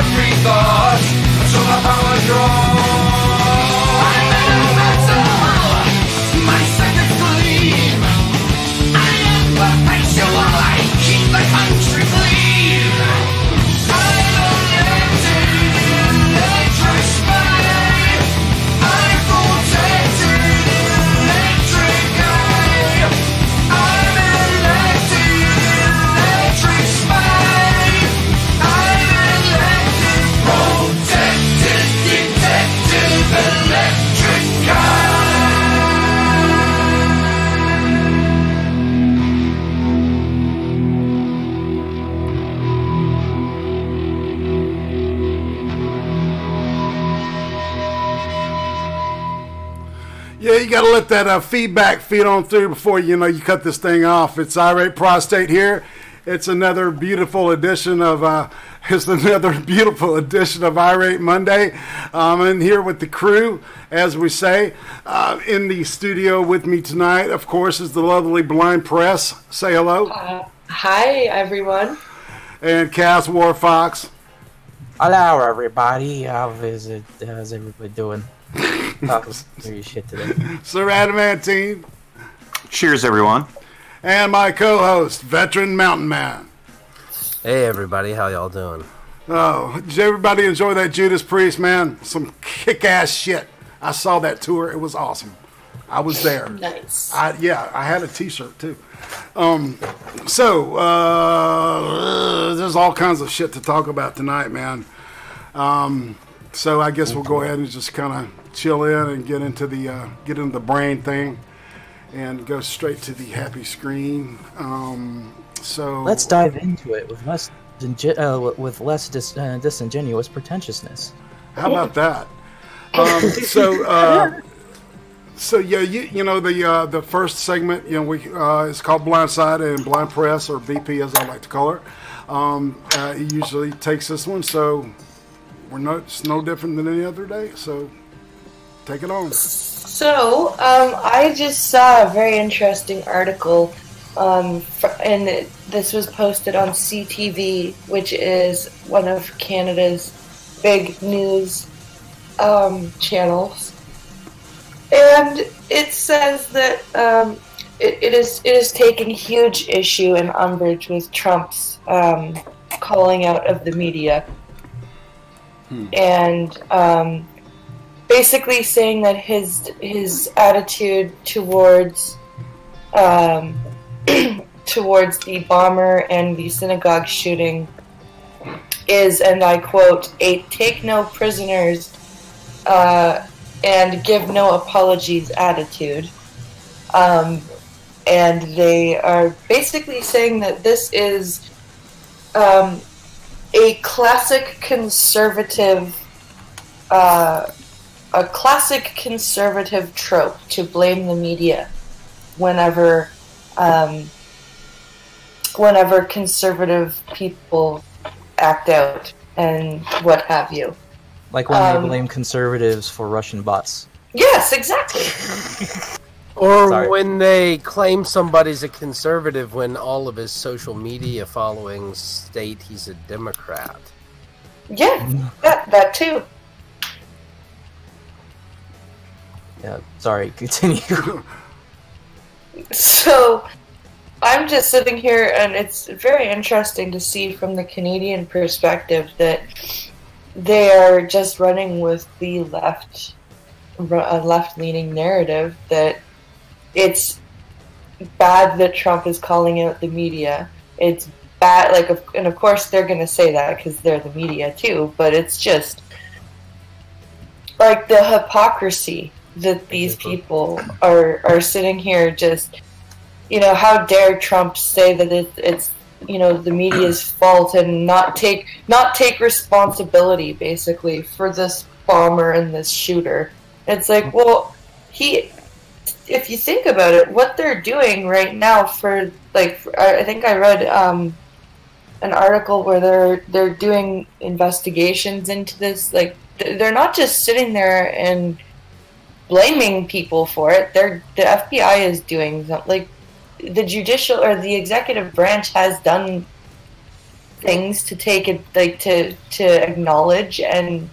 every thought until my power draws. I'm elemental, my seconds gleam. I am perpetual, I keep the country clean. I'm elected, electric spy. I'm protected, electric eye. I'm elected, electric spy. I'm elected, protected, detective, electric eye. Yeah, you got to let that feedback feed on through before you cut this thing off. It's Irate Prostate here. It's another beautiful edition of Irate Monday. I'm here with the crew, as we say. In the studio with me tonight, of course, is the lovely Blind Press. Say hello. Hi, everyone. And Cas WarFox. Hello, everybody. How's everybody doing? Your shit today. Sir Adamantine. Cheers, everyone. And my co-host, Vetran Mountainman. Hey, everybody. How y'all doing? Oh, did everybody enjoy that Judas Priest, man? Some kick-ass shit. I saw that tour. It was awesome. I was there. Nice. I had a t-shirt, too. There's all kinds of shit to talk about tonight, man. So I guess we'll go ahead and just kind of chill in and get into the brain thing and go straight to the happy screen. So let's dive into it with less disingenuous pretentiousness. How about that? So yeah, the first segment, it's called Blindside and Blind Press, or BP as I like to call her. He usually takes this one, so it's no different than any other day. So take it on. So, I just saw a very interesting article, and this was posted on CTV, which is one of Canada's big news channels. And it says that it is taking huge issue and umbrage with Trump's calling out of the media. And basically saying that his attitude towards towards the bomber and the synagogue shooting is, and I quote, a take no prisoners and give no apologies attitude. And they are basically saying that this is a classic conservative trope to blame the media whenever conservative people act out and what have you. Like when they blame conservatives for Russian bots. Yes, exactly. Or when they claim somebody's a conservative when all of his social media followings state he's a Democrat. Yeah, that too. Yeah, sorry, continue. So, I'm just sitting here, and it's very interesting to see from the Canadian perspective that they are just running with the left-leaning narrative that it's bad that Trump is calling out the media. It's bad, and of course they're going to say that because they're the media too, but it's just like the hypocrisy that these people are sitting here just, how dare Trump say that it's the media's fault and not take responsibility basically for this bomber and this shooter. It's like, well, if you think about it, what they're doing right now I think I read an article where they're doing investigations into this. Like, they're not just sitting there and blaming people for it. The FBI is doing something. Like, the judicial or the executive branch has done things to take it, like to acknowledge, and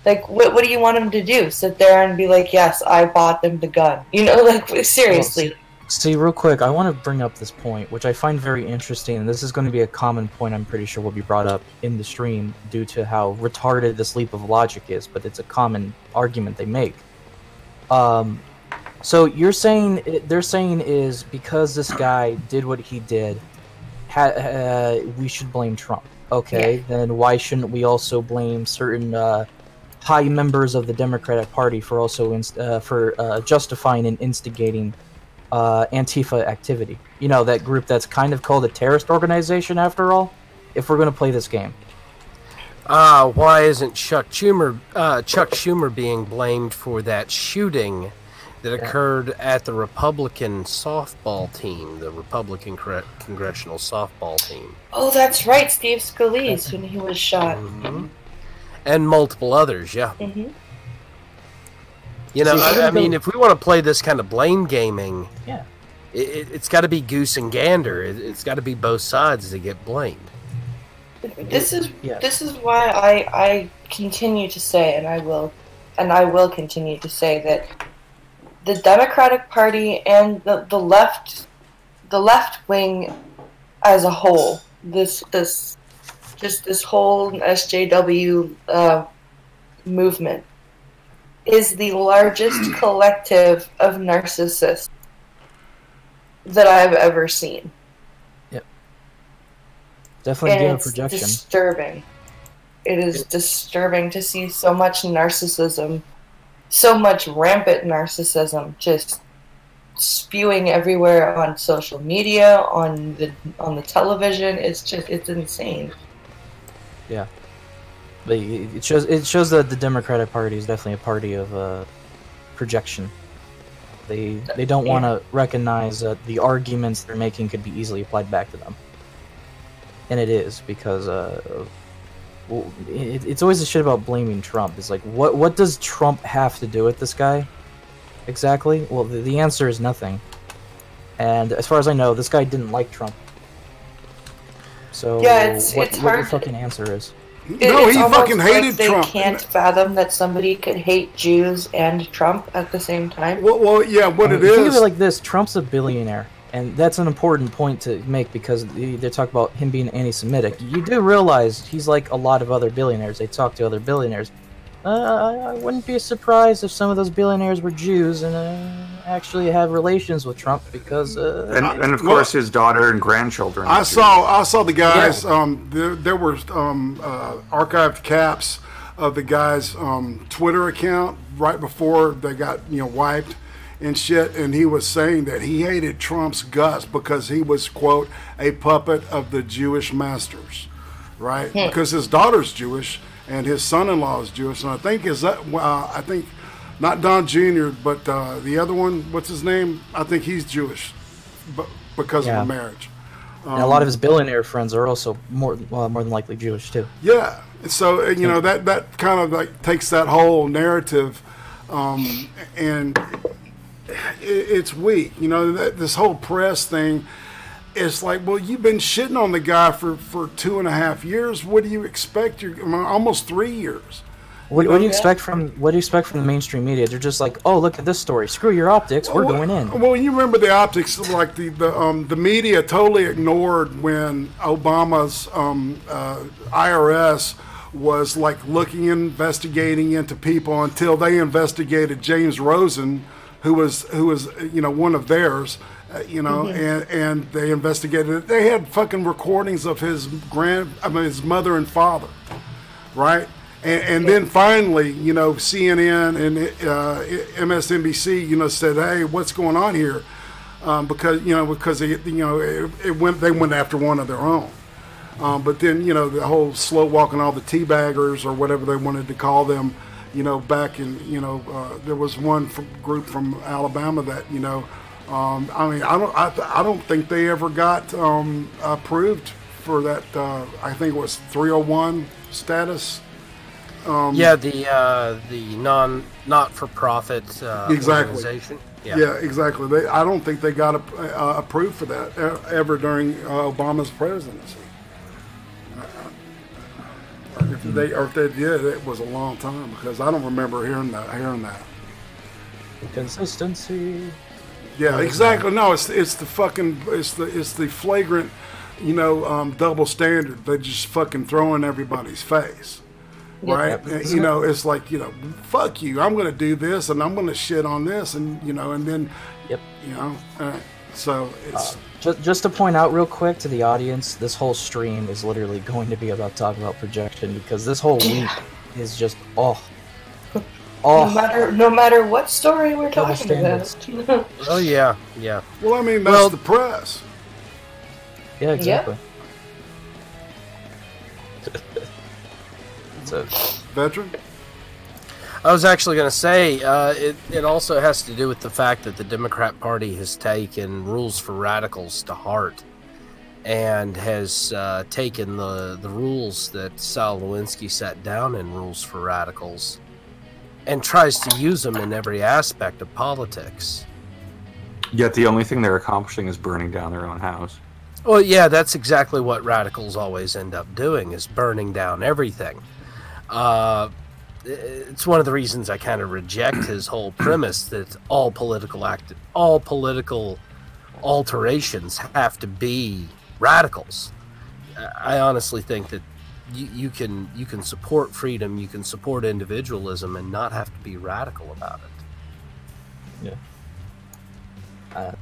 like what do you want him to do? Sit there and be like, yes, I bought them the gun, you know, like seriously. Well, see, real quick, I want to bring up this point, which I find very interesting, and this is going to be a common point I'm pretty sure will be brought up in the stream due to how retarded this leap of logic is, but it's a common argument they make. So they're saying is because this guy did what he did, we should blame Trump. Okay, then why shouldn't we also blame certain high members of the Democratic Party for also justifying and instigating Antifa activity? You know, that group that's kind of called a terrorist organization after all, if we're going to play this game. Why isn't Chuck Schumer being blamed for that shooting that occurred at the Republican softball team, the Republican congressional softball team? Oh, that's right, Steve Scalise, when he was shot. Mm-hmm. And multiple others, yeah. Mm-hmm. You know, I mean, if we want to play this kind of blame gaming, yeah, it's got to be goose and gander. It's got to be both sides that get blamed. This is why I continue to say, and I will continue to say that the Democratic Party and the left wing as a whole, this whole SJW movement is the largest collective of narcissists that I've ever seen. Yep. Definitely and a projection. It's disturbing. It is disturbing to see so much narcissism, so much rampant narcissism just spewing everywhere on social media, on the television. It's insane. Yeah. But it shows that the Democratic Party is definitely a party of projection. They don't want to recognize that the arguments they're making could be easily applied back to them. And it is, because it's always the shit about blaming Trump. It's like, what does Trump have to do with this guy? Exactly? Well, the answer is nothing. And as far as I know, this guy didn't like Trump. So yeah, it's what hard. the fucking answer is? No, he fucking hated Trump. They can't fathom that somebody could hate Jews and Trump at the same time. Well, yeah, what it is... Think of it like this, Trump's a billionaire. And that's an important point to make, because they talk about him being anti-Semitic. You do realize he's like a lot of other billionaires. They talk to other billionaires. I wouldn't be surprised if some of those billionaires were Jews and actually have relations with Trump, because... and of course his daughter and grandchildren. I saw the guys. Yeah. There were archived caps of the guy's Twitter account right before they got wiped and shit, and he was saying that he hated Trump's guts because he was, quote, a puppet of the Jewish masters, right? Because his daughter's Jewish and his son-in-law is Jewish, and I think not Don Jr., but the other one, what's his name? I think he's Jewish, but because of a marriage. And a lot of his billionaire friends are also more than likely Jewish too. Yeah, so that kind of like takes that whole narrative, and it's weak. This whole press thing. It's like, well, you've been shitting on the guy for 2.5 years. What do you expect? Almost 3 years. What do you expect from the mainstream media? They're just like, oh, look at this story. Screw your optics. We're going in. Well, you remember the optics, like the media totally ignored when Obama's IRS was like investigating into people until they investigated James Rosen, who was one of theirs. And they investigated it. They had fucking recordings of his mother and father, right? And then finally, CNN and MSNBC, said, "Hey, what's going on here?" Because they went after one of their own. But then the whole slow walking all the teabaggers or whatever they wanted to call them, back in there was one group from Alabama that I don't think they ever got approved for that. I think it was 301 status. The not-for-profit organization. Yeah, exactly. I don't think they got approved for that ever during Obama's presidency. If they did, it was a long time because I don't remember hearing that. Consistency. Yeah, exactly. No, it's the flagrant, double standard. They just fucking throw in everybody's face, right? Yep. And, it's like, fuck you. I'm gonna do this, and I'm gonna shit on this, and and then, yep. So it's just to point out real quick to the audience, this whole stream is literally going to be about talking about projection because this whole week is just No matter what story we're talking about. Oh yeah. Well, I mean, that's the press. Yeah, exactly. So, Veteran? I was actually going to say, it also has to do with the fact that the Democrat Party has taken rules for radicals to heart and has taken the rules that Sal Lewinsky set down in Rules for Radicals and tries to use them in every aspect of politics. Yet the only thing they're accomplishing is burning down their own house. Well, yeah, that's exactly what radicals always end up doing, is burning down everything. It's one of the reasons I kind of reject his whole premise that all political alterations have to be radicals. I honestly think that you can support freedom, you can support individualism, and not have to be radical about it. Yeah.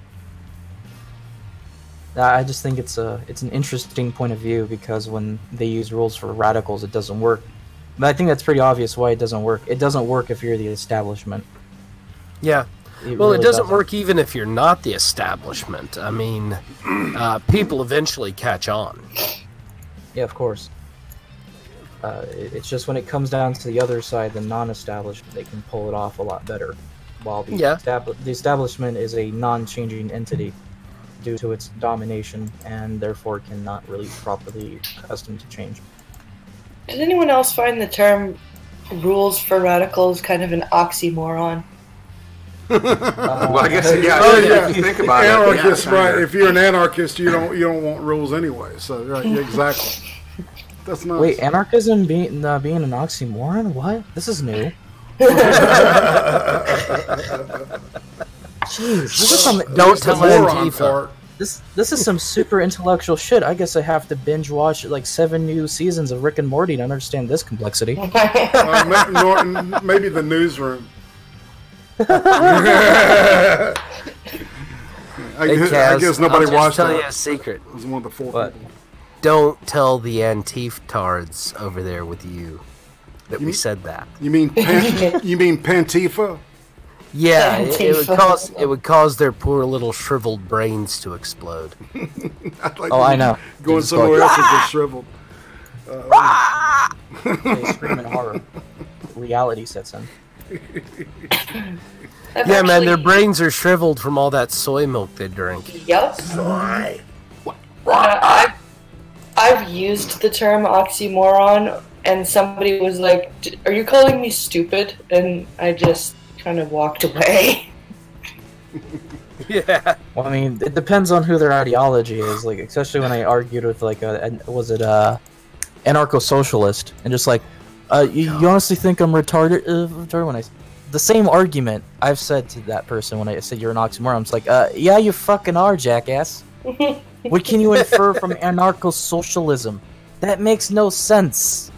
I just think it's an interesting point of view because when they use rules for radicals, it doesn't work. But I think that's pretty obvious why it doesn't work. It doesn't work if you're the establishment. Yeah. It Well, really it doesn't work even if you're not the establishment. I mean, people eventually catch on. Yeah, of course. It's just when it comes down to the other side, the non-establishment, they can pull it off a lot better. While the establishment is a non-changing entity due to its domination and therefore cannot really properly accustomed to change. Does anyone else find the term rules for radicals kind of an oxymoron? Well, I guess, yeah, if you think about Anarchist, it. right. If you're an anarchist, you don't want rules anyway. So, right, exactly. That's nice. Wait, anarchism being an oxymoron? What? This is new. Jeez, this is some. Don't tell Antifa. This is some super intellectual shit. I guess I have to binge watch like 7 new seasons of Rick and Morty to understand this complexity. Maybe the newsroom. I guess nobody watched that. I'll tell you a secret. It was one of the 4 What? people. Don't tell the Antifa-tards over there with you that we said that. You mean Pantifa? Yeah, it would cause their poor little shriveled brains to explode. I know. Going somewhere else and get shriveled. They scream in horror. Reality sets in. Yeah, man, their brains are shriveled from all that soy milk they drink. Yep. I've used the term oxymoron, and somebody was like, "Are you calling me stupid?" And I just kind of walked away. Yeah. Well, I mean, it depends on who their ideology is. Like, especially when I argued with like anarcho-socialist, and just like, you honestly think I'm retarded? When the same argument I've said to that person when I said you're an oxymoron. I'm just like, yeah, you fucking are, jackass. What can you infer from anarcho-socialism? That makes no sense.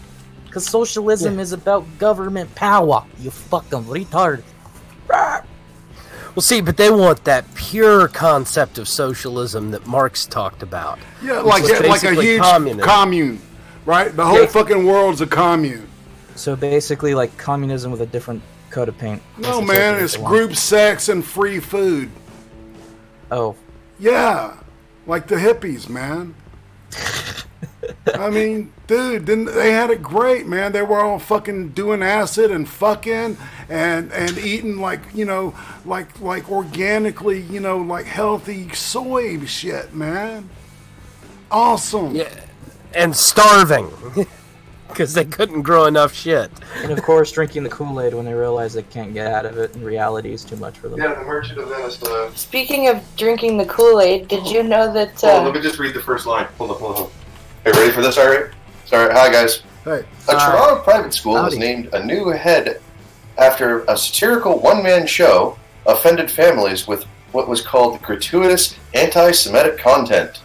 Because socialism is about government power. You fucking retard. Well, see, but they want that pure concept of socialism that Marx talked about. Yeah, like a huge commune, right? The whole fucking world's a commune. So basically, like communism with a different coat of paint. No, man, it's group sex and free food. Oh. Yeah, like the hippies, man. I mean, dude, they had it great, man. They were all fucking doing acid and fucking and eating like organically, like healthy soy shit, man. Awesome. Yeah, and starving because they couldn't grow enough shit. And of course, drinking the Kool-Aid when they realize they can't get out of it, and reality is too much for them. Yeah, the Merchant of Venice. Speaking of drinking the Kool-Aid, did you know that? Let me just read the first line. Hold on. Are you ready for this, IRATE? Sorry. Hi, guys. Hey. A Toronto private school has Howdy. named a new head after a satirical one-man show offended families with what was called gratuitous anti-Semitic content.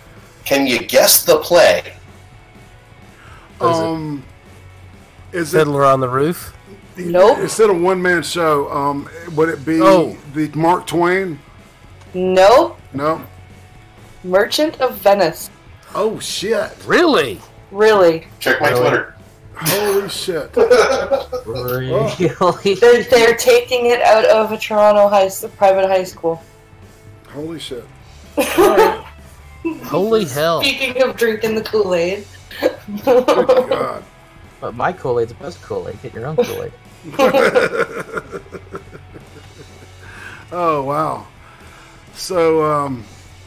Can you guess the play? Is it Fiddler on the Roof. Nope. instead of one-man show? Would it be Oh. the Mark Twain? Nope. No. Merchant of Venice. Oh shit! Really? Really. Check my Twitter. Holy shit! Really? They're taking it out of a Toronto private high school. Holy shit! Holy hell. Speaking of drinking the Kool-Aid. Good God! But my Kool-Aid's the best Kool-Aid. Get your own Kool-Aid. Oh wow! So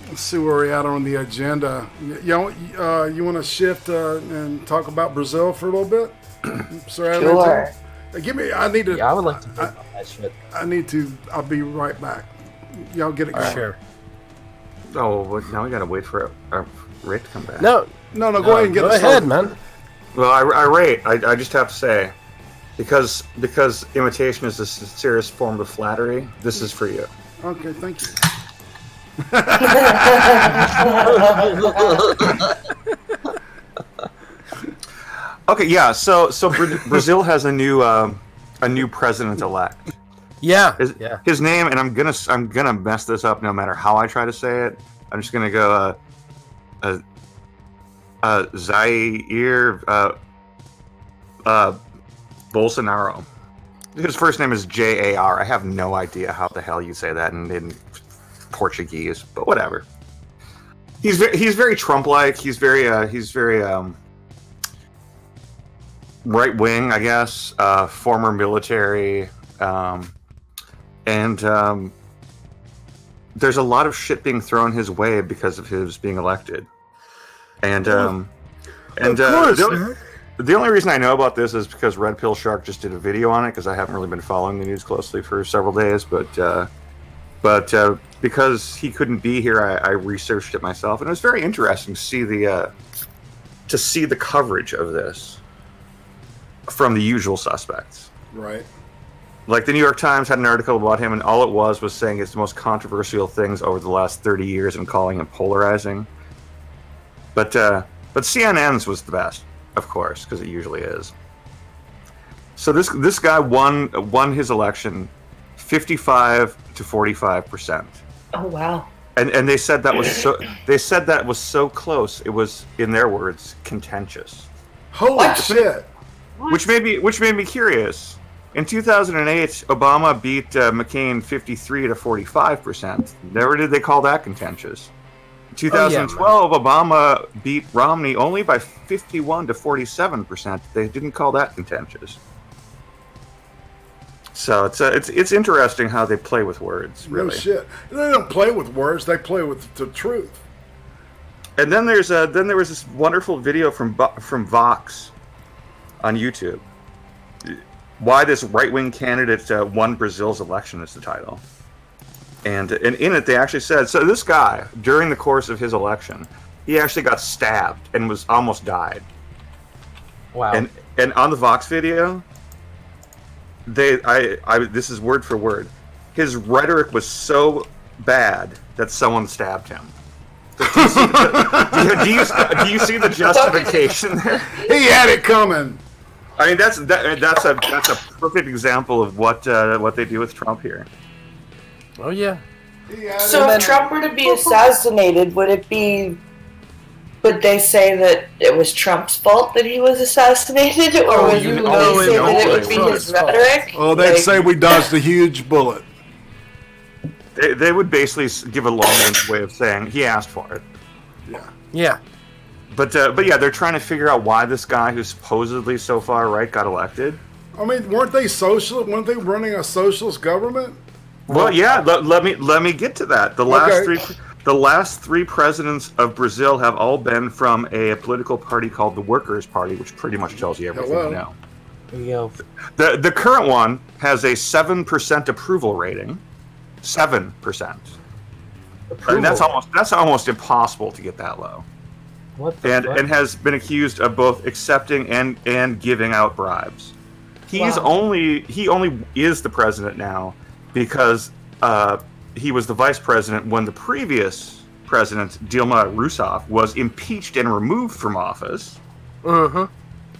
let's see where we're at on the agenda. You want to shift and talk about Brazil for a little bit, Sir Adamantine? Sure. Give me. I need to. Yeah, I would like to talk about that shit. I need to. I'll be right back. Y'all get it going. Sure. Oh, well, now we gotta wait for Rick to come back. No. No, go ahead and get Go it ahead, started. man. Well, I just have to say, because imitation is the sincerest form of flattery, this is for you. Okay, thank you. Okay, yeah. So Brazil has a new president-elect. Yeah. Yeah. His name, and I'm gonna mess this up no matter how I try to say it. I'm just gonna go Jair Bolsonaro. His first name is Jar. I have no idea how the hell you say that in Portuguese, but whatever. He's very Trump-like. He's very right wing, I guess. Former military. And there's a lot of shit being thrown his way because of his being elected. And the only reason I know about this is because Red Pill Shark just did a video on it, because I haven't really been following the news closely for several days. But because he couldn't be here, I researched it myself, and it was very interesting to see the coverage of this from the usual suspects. Right. Like the New York Times had an article about him, and all it was saying it's the most controversial things over the last 30 years and calling him polarizing. But CNN's was the best, of course, because it usually is. So this guy won his election 55 to 45%. Oh wow. And they said that was so close. It was, in their words, contentious. Holy shit! Which made me curious. In 2008, Obama beat McCain 53 to 45%. Never did they call that contentious. In 2012, Obama beat Romney only by 51 to 47%. They didn't call that contentious. So it's interesting how they play with words. Really. No shit. They don't play with words. They play with the truth. And then there was this wonderful video from Vox on YouTube. Why this right-wing candidate won Brazil's election is the title. And in it, they actually said, so this guy, during the course of his election, he actually got stabbed and almost died. Wow. And on the Vox video, this is word for word, his rhetoric was so bad that someone stabbed him. Do you see the justification there? He had it coming. I mean, that's a perfect example of what they do with Trump here. Oh yeah. So if Trump were to be assassinated, would they say that it was Trump's fault that he was assassinated, or would they say that it would be his rhetoric? Oh, they'd say we dodged a huge bullet. They would basically give a long-winded way of saying he asked for it. Yeah. Yeah. But yeah, they're trying to figure out why this guy who's supposedly so far right got elected. I mean, weren't they Weren't they running a socialist government? Well, yeah. Let me get to that. The last three presidents of Brazil have all been from a political party called the Workers' Party, which pretty much tells you everything you know. There you go. The current one has a 7% approval rating. 7%. And that's almost impossible to get that low. What the fuck? and has been accused of both accepting and giving out bribes. He only is the president now because he was the vice president when the previous president, Dilma Rousseff, was impeached and removed from office. Mm-hmm.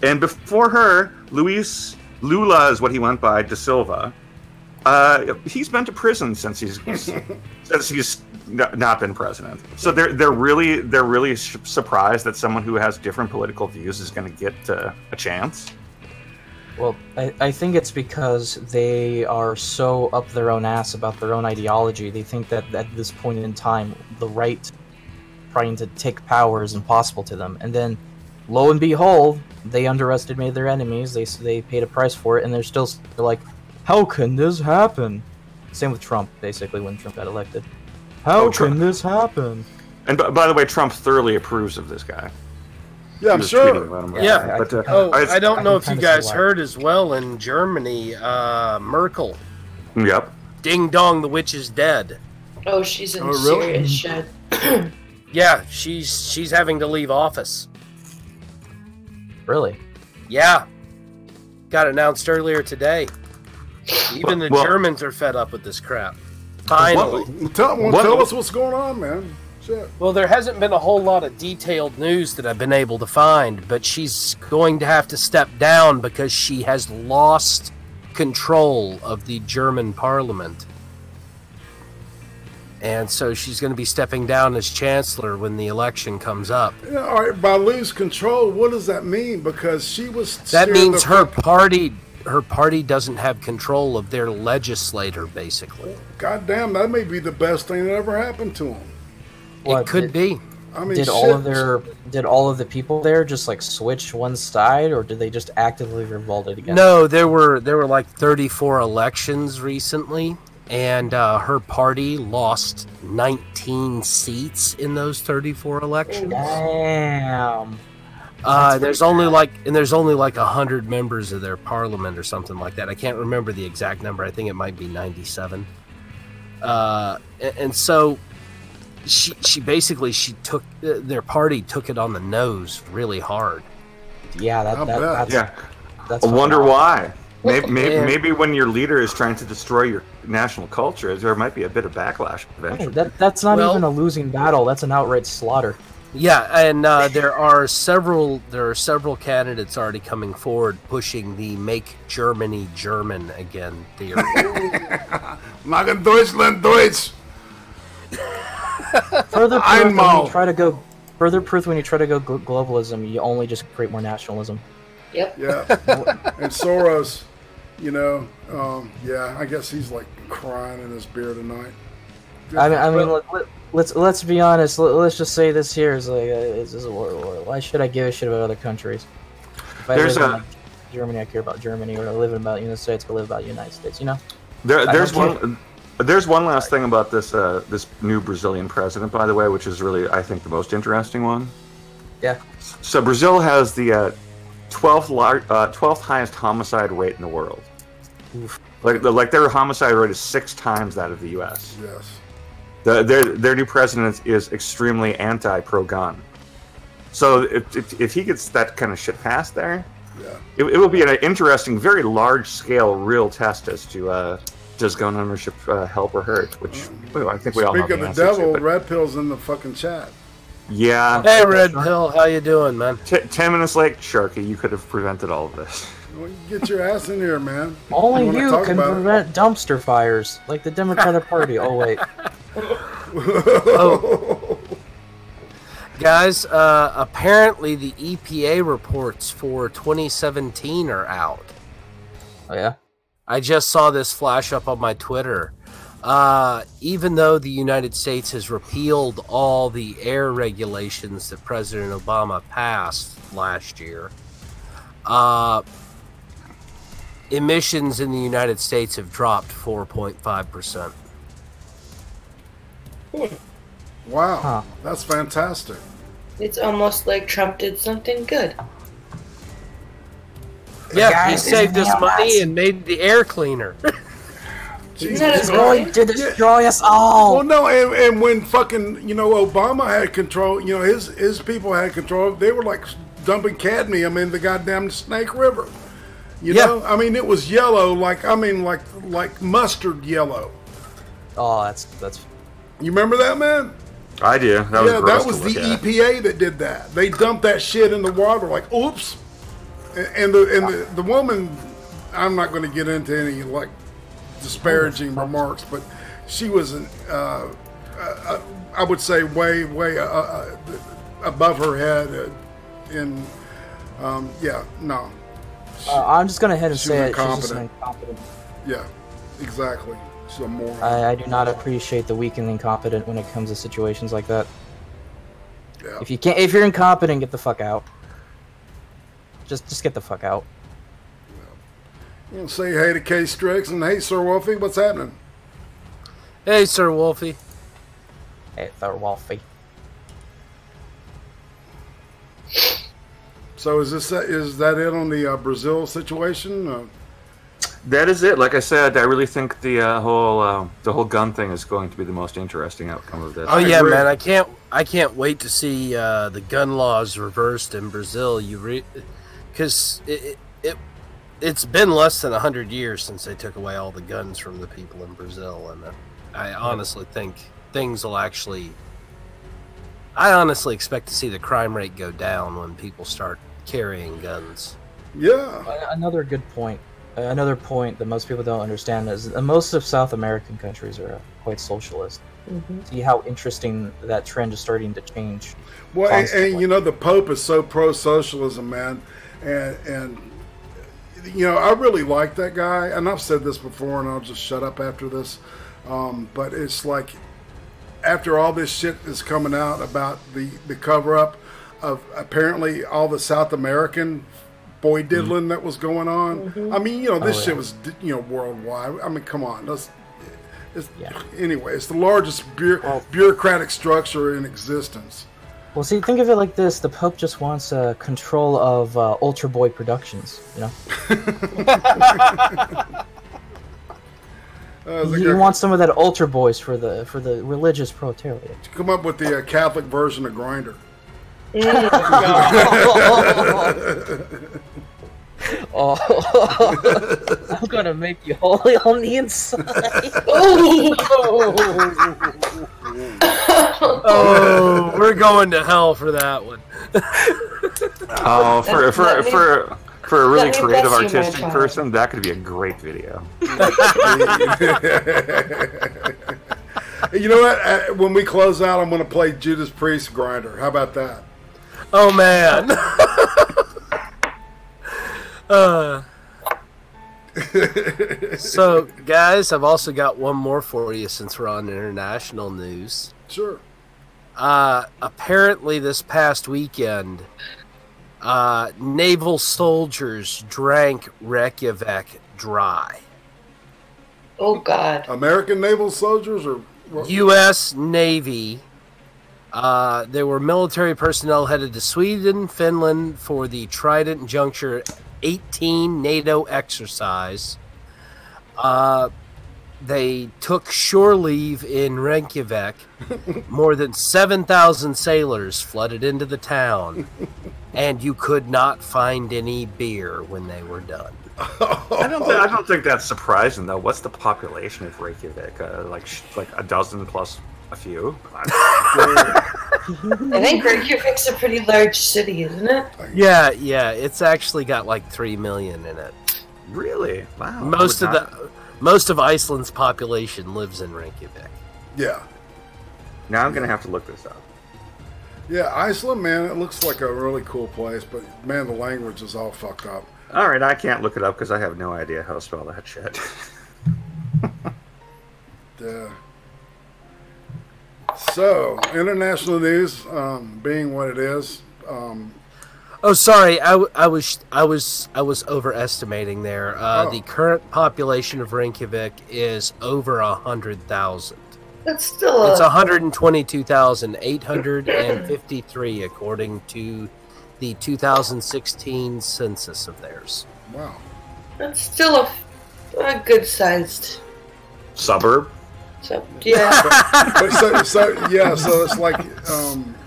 And before her, Luis Lula is what he went by, da Silva. He's been to prison since he's not been president. So they're really surprised that someone who has different political views is going to get a chance. Well, I think it's because they are so up their own ass about their own ideology. They think that at this point in time, the right trying to take power is impossible to them. And then, lo and behold, they underestimated their enemies. They paid a price for it, and they're like, how can this happen? Same with Trump, basically, when Trump got elected. How can this happen? And by the way, Trump thoroughly approves of this guy. Yeah, I'm sure. Yeah. But, I don't know if you kinda guys see why. heard as well in Germany, Merkel. Yep. Ding dong, the witch is dead. Oh, she's in really? serious shit. Yeah, she's having to leave office. Really? Yeah. Got announced earlier today. Even the Germans are fed up with this crap. Finally. Tell us what's going on, man. Shit. Well, there hasn't been a whole lot of detailed news that I've been able to find, but she's going to have to step down because she has lost control of the German parliament. And so she's going to be stepping down as chancellor when the election comes up. Yeah, all right, by lose control, what does that mean? Because she was... That means her party doesn't have control of their legislator, basically. God damn, that may be the best thing that ever happened to them. It could be. I mean, Did all of the people there just like switch one side, or did they just actively revolt against? No, there were like 34 elections recently, and her party lost 19 seats in those 34 elections. Damn. There's only like 100 members of their parliament or something like that. I can't remember the exact number. I think it might be 97. And so she basically took their party took it on the nose really hard. Yeah, that's I wonder why. Maybe when your leader is trying to destroy your national culture, there might be a bit of backlash eventually. That's not even a losing battle. That's an outright slaughter. Yeah, and there are several candidates already coming forward pushing the "Make Germany German Again" theory. Machen Deutschland Deutsch. Further proof when you try to go globalism, you only just create more nationalism. Yep. Yeah. And Soros, I guess he's like crying in his beer tonight. I mean, let's be honest. Let's just say this here is like, this is a war. Why should I give a shit about other countries? If I live in Germany, I care about Germany, or I live about the United States, I live about the United States. There's one last thing about this this new Brazilian president, by the way, which is really, I think, the most interesting one. Yeah. So Brazil has the 12th highest homicide rate in the world. Oof. Like their homicide rate is 6 times that of the U.S. Yes. Their new president is extremely anti-pro-gun. So if he gets that kind of shit passed there, it will be an interesting, very large-scale, real test as to does gun ownership help or hurt? Which I think we all know the Speak of the answer devil, to, Red Pill's in the fucking chat. Yeah. Hey, Red Pill, how you doing, man? 10 minutes late, Sharky. You could have prevented all of this. Well, get your ass in here, man. Only you can prevent dumpster fires, like the Democratic Party. Oh wait. Guys, apparently the EPA reports for 2017 are out. Oh yeah? I just saw this flash up on my Twitter. Even though the United States has repealed all the air regulations that President Obama passed last year, emissions in the United States have dropped 4.5%. Wow, that's fantastic. It's almost like Trump did something good. Yeah, he saved us money and made the air cleaner. Isn't that He's a going boy? to destroy us all. Well, no, and when fucking, you know, Obama had control, you know, his people had control, they were like dumping cadmium in the goddamn Snake River. You know? I mean, it was yellow, like mustard yellow. Oh, that's. You remember that, man? I do. That was Yeah, gross that was to the look at. EPA that did that. They dumped that shit in the water, like, oops. And the woman, I'm not going to get into any like disparaging remarks, but she was I would say way above her head. No. I'm just gonna head and She say was it. She's just an incompetent. incompetent. Yeah, exactly. She's a moron. I do not appreciate the weak and incompetent when it comes to situations like that. Yeah. If you're incompetent, get the fuck out. Just get the fuck out. You know, say hey to K Strix and hey Sir Wolfie, what's happening? Hey, Sir Wolfie. Hey, Sir Wolfie. So is that it on the Brazil situation? That is it. Like I said, I really think the whole gun thing is going to be the most interesting outcome of this. Oh yeah, agree. man! I can't wait to see the gun laws reversed in Brazil. Because it's been less than 100 years since they took away all the guns from the people in Brazil, and I honestly think things will actually. I honestly expect to see the crime rate go down when people start carrying guns. Yeah. Another good point. Another point that most people don't understand is that most of South American countries are quite socialist. See how interesting that trend is starting to change. Well, and you know, the Pope is so pro-socialism, man, and you know, I really like that guy, and I've said this before, and I'll just shut up after this. But it's like, after all this shit is coming out about the cover-up of apparently all the South American boy diddling that was going on. I mean, you know, this shit was, you know, worldwide. I mean, come on. Anyway, it's the largest bureaucratic structure in existence. Well, see, think of it like this: the Pope just wants control of Ultra Boy Productions. You know, he wants some of that Ultra Boys for the religious proletariat. Come up with the Catholic version of Grindr. Oh, I'm gonna make you holy on the inside. Oh, we're going to hell for that one. Oh, for a really let me creative, bless you, my artistic child. person, that could be a great video. You know what? When we close out, I'm going to play Judas Priest Grinder. How about that? Oh man. So, guys, I've also got one more for you since we're on international news. Sure. Apparently, this past weekend, naval soldiers drank Reykjavik dry. Oh God. American naval soldiers or what? U.S. Navy. There were military personnel headed to Sweden, Finland for the Trident Juncture 18 NATO exercise. They took shore leave in Reykjavik. More than 7,000 sailors flooded into the town, and you could not find any beer when they were done. I don't think that's surprising though. What's the population of Reykjavik? Like a dozen plus a few. I think Reykjavik's a pretty large city, isn't it? Yeah, it's actually got like 3 million in it. Really? Wow. Most of Iceland's population lives in Reykjavik. Yeah. Now I'm gonna have to look this up. Yeah, Iceland, man, it looks like a really cool place, but man, the language is all fucked up. All right, I can't look it up because I have no idea how to spell that shit. Yeah. So, international news, being what it is. Oh, sorry, I was overestimating there. The current population of Reykjavik is over 100,000. That's still It's 122,853 according to the 2016 census of theirs. Wow. that's still a good sized suburb. So yeah. But so it's like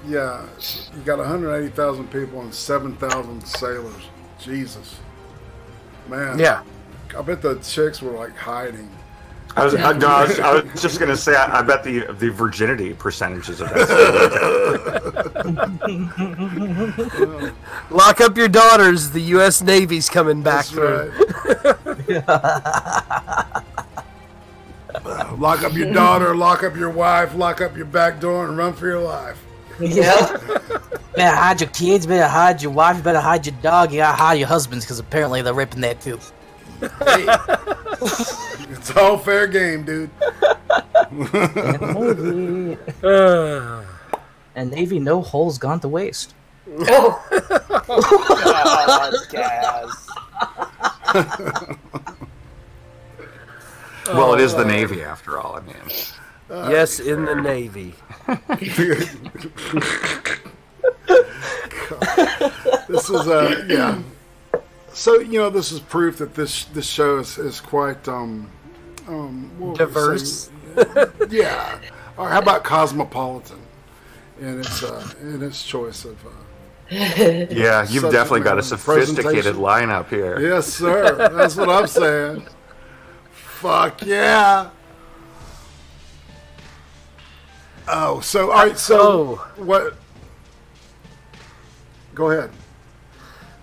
yeah, you got 180,000 people and 7,000 sailors. Jesus, man. Yeah. I bet the chicks were like hiding. I was just gonna say, I bet the virginity percentages of that. Lock up your daughters. The U.S. Navy's coming back That's through. right. Lock up your daughter, lock up your wife, lock up your back door, and run for your life. Yeah. Better hide your kids, better hide your wife, better hide your dog, you gotta hide your husbands, because apparently they're ripping that too. Hey. It's all fair game, dude. And Navy, no holes gone to waste. Oh. Well, it is the Navy after all. I mean, Yes, in the Navy. This is yeah. So this is proof that this show is quite what would we Diverse. say? Yeah. Or how about cosmopolitan in its choice of. yeah, you've Subject definitely got a matter, sophisticated presentation. lineup here. Yes, sir. That's what I'm saying. Fuck yeah. Oh, so all right. So what? Go ahead.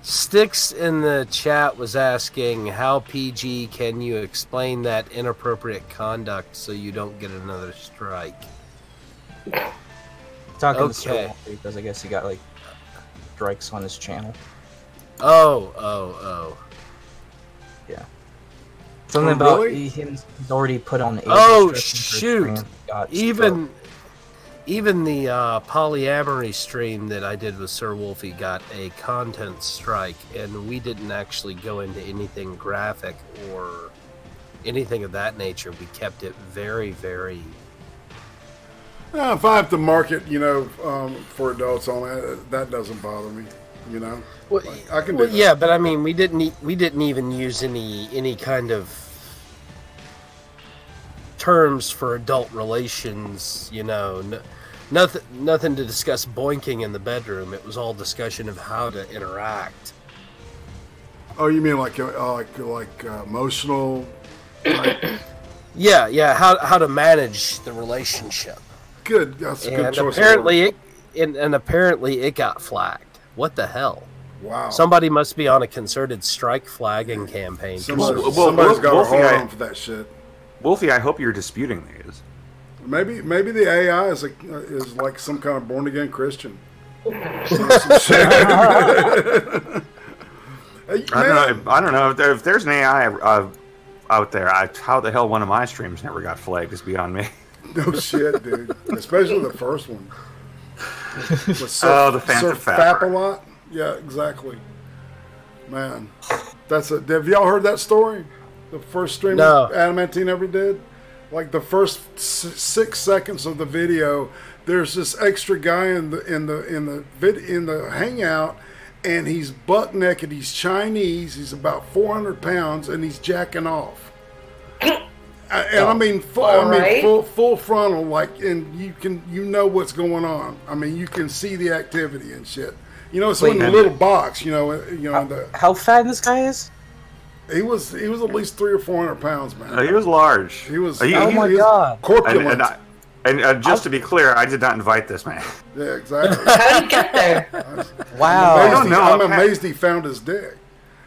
Sticks in the chat was asking, how PG can you explain that inappropriate conduct so you don't get another strike? Talking to Okay. Sir because I guess he got like strikes on his channel. Oh. Yeah. Something Oh, about really? he's already put on the Oh, age restriction for shoot. trans got Even the polyamory stream that I did with Sir Wolfie got a content strike, and we didn't actually go into anything graphic or anything of that nature. We kept it very, very... If I have to market, for adults on that doesn't bother me. Well, I can do that. yeah, but I mean, we didn't even use any kind of terms for adult relations. Nothing to discuss boinking in the bedroom. It was all discussion of how to interact. Oh, you mean like emotional? Yeah, how to manage the relationship. Good. That's a good And choice. apparently, apparently it got flagged. What the hell? Wow. Somebody must be on a concerted strike flagging campaign. Somebody's Well, got a Wolfie, hold I- on for that shit. Wolfie, I hope you're disputing these. Maybe the AI is like some kind of born again Christian. I don't know if there's an AI out there. How the hell one of my streams never got flagged is beyond me. No shit, dude. Especially the first one. With The Phantom Fapper. a lot. Yeah, exactly. Man, have y'all heard that story? The first stream No. Adamantine ever did. Like the first 6 seconds of the video, there's this extra guy in the hangout, and he's buck naked. He's Chinese. He's about 400 pounds, and he's jacking off. I mean, full frontal, like, and you know what's going on. I mean, you can see the activity and shit. It's in a little box. How fat this guy is? He was at least 300 or 400 pounds, man. He was large. He was. Oh my God. Corpulent. And just to be clear, I did not invite this man. Yeah, exactly. How did he get there? Wow. I don't know. I'm amazed he found his dick.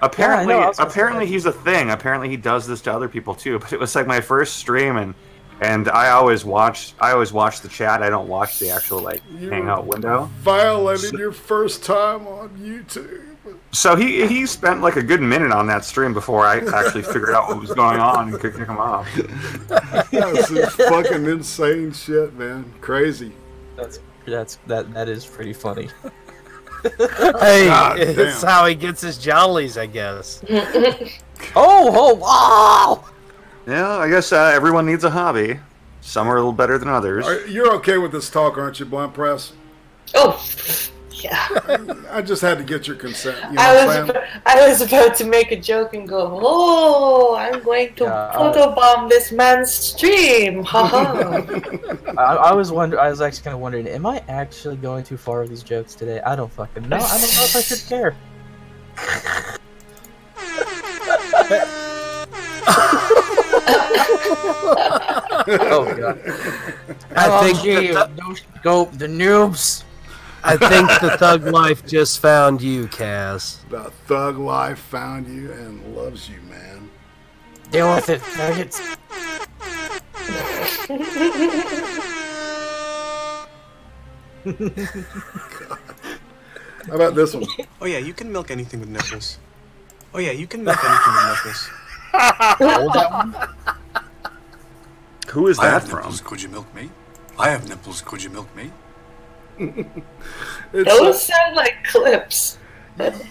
Apparently, Yeah, I know, I was gonna apparently he's a thing. Apparently he does this to other people too. But it was like my first stream, and I always watch the chat. I don't watch the actual hangout window. Violated your first time on YouTube. So he spent like a good minute on that stream before I actually figured out what was going on and could kick him off. That's some fucking insane shit, man. Crazy. That is pretty funny. Hey, God it's damn. how he gets his jollies, I guess. Oh, wow! Yeah, I guess everyone needs a hobby. Some are a little better than others. You're okay with this talk, aren't you, Blunt Press? Oh, Yeah. I just had to get your consent. You know what I'm saying? I was about to make a joke and go, oh, I'm going to photobomb this man's stream. Haha. I was actually kind of wondering, am I actually going too far with these jokes today? I don't fucking know. I don't know if I should care. Oh god. I think Go the noobs. I think the thug life just found you, Cas. The thug life found you and loves you, man. Deal with it, faggots. How about this one? Oh yeah, you can milk anything with nipples. Oh yeah, you can milk anything with nipples. Hold that one. Who is I that have from? nipples, could you milk me? I have nipples, could you milk me? Those sound like clips.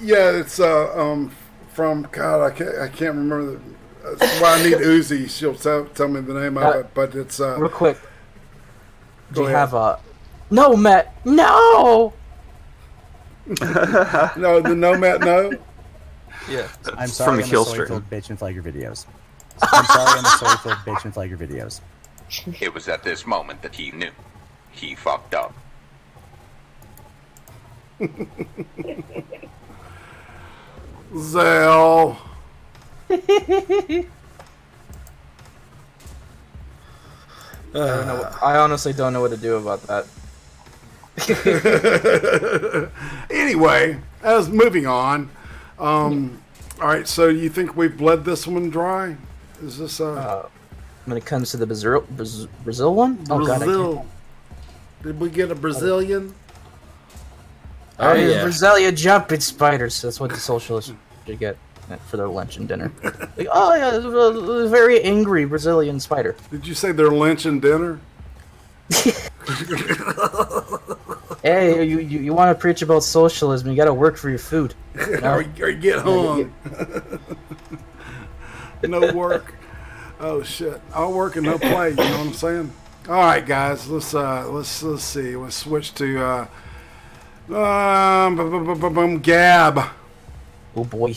Yeah, it's from God. I can't remember. Well, I need Uzi. She'll tell me the name of it, but it's Real quick. Do Go you ahead. have a no, Matt? No. No, the no Matt no. Yeah. I'm From sorry, the I'm kill a soy-filled stream. bitch and flag your videos. I'm sorry, I'm a soy-filled bitch and flag your videos. It was at this moment that he knew. He fucked up. Zell. I honestly don't know what to do about that. Anyway, as moving on. All right, so you think we've bled this one dry? Is this When it comes to the Brazil one, oh god, I Brazil? can't. Did we get a Brazilian? Oh, yeah. Brazilian jumping spiders. That's what the socialists should get for their lunch and dinner. Like, oh yeah, a very angry Brazilian spider. Did you say they're lunch and dinner? Hey, you want to preach about socialism? You got to work for your food. or get hung. No work. Oh shit! All work and no play. You know what I'm saying? All right, guys. Let's see. Let's switch to Gab. Oh boy.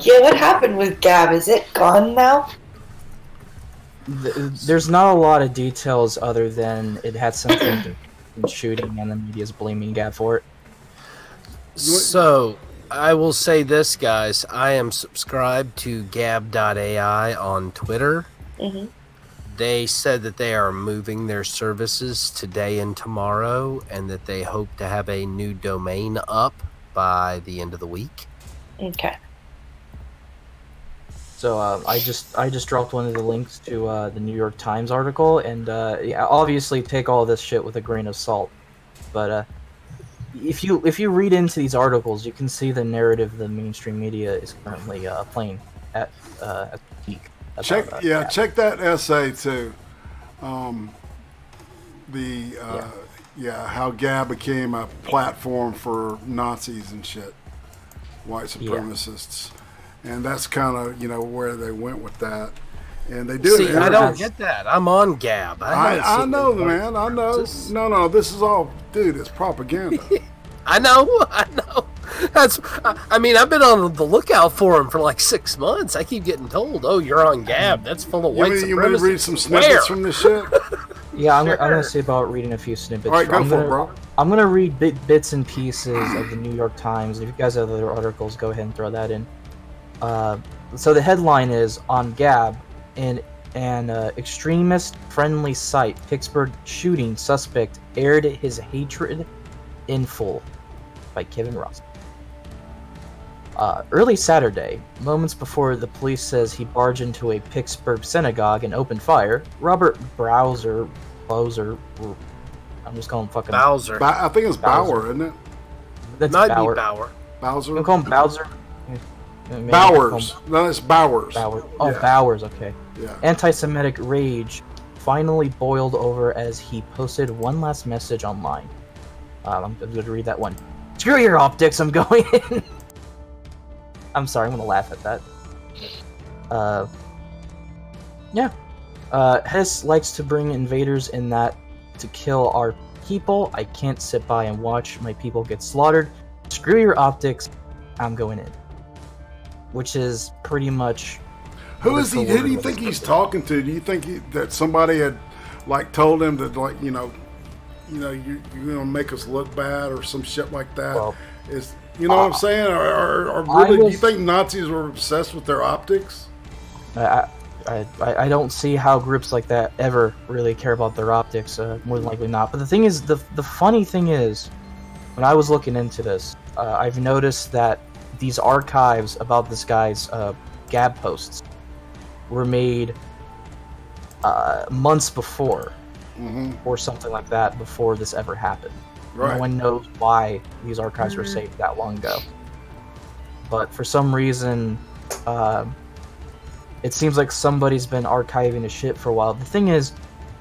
Yeah, what happened with Gab? Is it gone now? There's not a lot of details other than it had something to do with shooting, and the media's blaming Gab for it. So, I will say this, guys. I am subscribed to Gab.ai on Twitter. Mm-hmm. They said that they are moving their services today and tomorrow, and that they hope to have a new domain up by the end of the week. Okay. So I just dropped one of the links to the New York Times article, and yeah, obviously take all this shit with a grain of salt. But if you read into these articles, you can see the narrative the mainstream media is currently playing at peak. Check that essay too. How Gab became a platform for Nazis and shit, white supremacists. And that's kind of, where they went with that. And they do. See, I don't get that. I'm on Gab. I know, man. I know. No, this is all, dude. It's propaganda. I know. I mean, I've been on the lookout for him for like 6 months. I keep getting told, "Oh, you're on Gab. That's full of white supremacists." You want me to read some snippets from this shit? Yeah, I'm gonna say about reading a few snippets. All right, go for it, bro. I'm gonna read bits and pieces of the New York Times. If you guys have other articles, go ahead and throw that in. So the headline is, on Gab, an extremist-friendly site, Pittsburgh shooting suspect aired his hatred in full, by Kevin Ross. Early Saturday, moments before the police says he barged into a Pittsburgh synagogue and opened fire, Robert Bowser, I'm just calling him fucking Bowser. I think it's Bauer, isn't it? That's Might Bauer. be Bauer. Bowser? You call him Bowser? Maybe Bowers. No, it's Bowers. Bowers. Oh, Yeah. Bowers, okay. Yeah. Anti-Semitic rage finally boiled over as he posted one last message online. I'm going to read that one. Screw your optics, I'm going in. I'm sorry, I'm going to laugh at that. Hess likes to bring invaders in that to kill our people. I can't sit by and watch my people get slaughtered. Screw your optics. I'm going in. Which is pretty much... Who do you think he's talking to? Do you think that somebody had, like, told him that, like, you're gonna make us look bad or some shit like that? Well, you know what I'm saying? Or really, do you think Nazis were obsessed with their optics? I don't see how groups like that ever really care about their optics. More than likely not. But the thing is, the funny thing is, when I was looking into this, I've noticed that these archives about this guy's Gab posts were made months before, or something like that, before this ever happened. Right. No one knows why these archives were saved that long ago. But for some reason, it seems like somebody's been archiving his shit for a while. The thing is,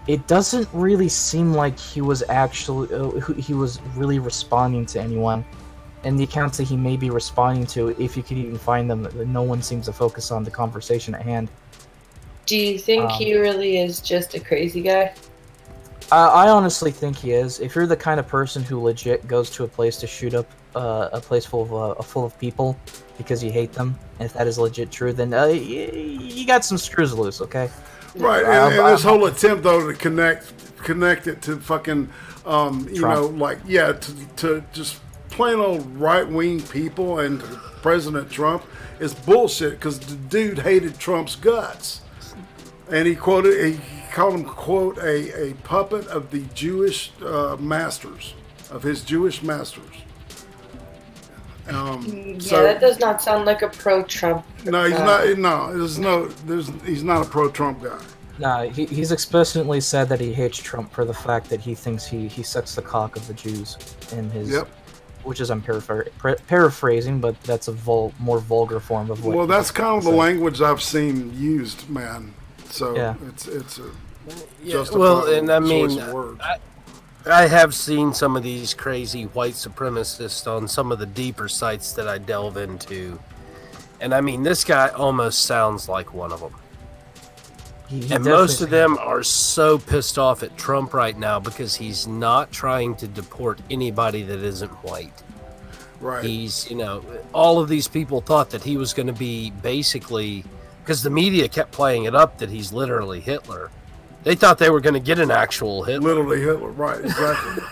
it doesn't really seem like he was really responding to anyone. And the accounts that he may be responding to, if you could even find them, no one seems to focus on the conversation at hand. Do you think he really is just a crazy guy? I honestly think he is. If you're the kind of person who legit goes to a place to shoot up a place full of people because you hate them, and if that is legit true, then you got some screws loose, okay? Right, and this whole attempt, though, to connect it to fucking, to just plain old right-wing people and President Trump is bullshit, because the dude hated Trump's guts. And he called him, quote, a puppet of the Jewish masters, of his Jewish masters. That does not sound like a pro-Trump. No, he's not. No, he's not a pro-Trump guy. No, he's explicitly said that he hates Trump for the fact that he thinks he sucks the cock of the Jews in his. Yep. Which is, I'm paraphrasing, but that's a more vulgar form of what. Well, that's kind of the language I've seen used, man. So yeah. it's a and I mean, I have seen some of these crazy white supremacists on some of the deeper sites that I delve into, and I mean, this guy almost sounds like one of them. And most of them are so pissed off at Trump right now because he's not trying to deport anybody that isn't white. Right. He's, all of these people thought that he was going to be basically, because the media kept playing it up that he's literally Hitler. They thought they were going to get an actual Hitler. Literally Hitler, right, exactly.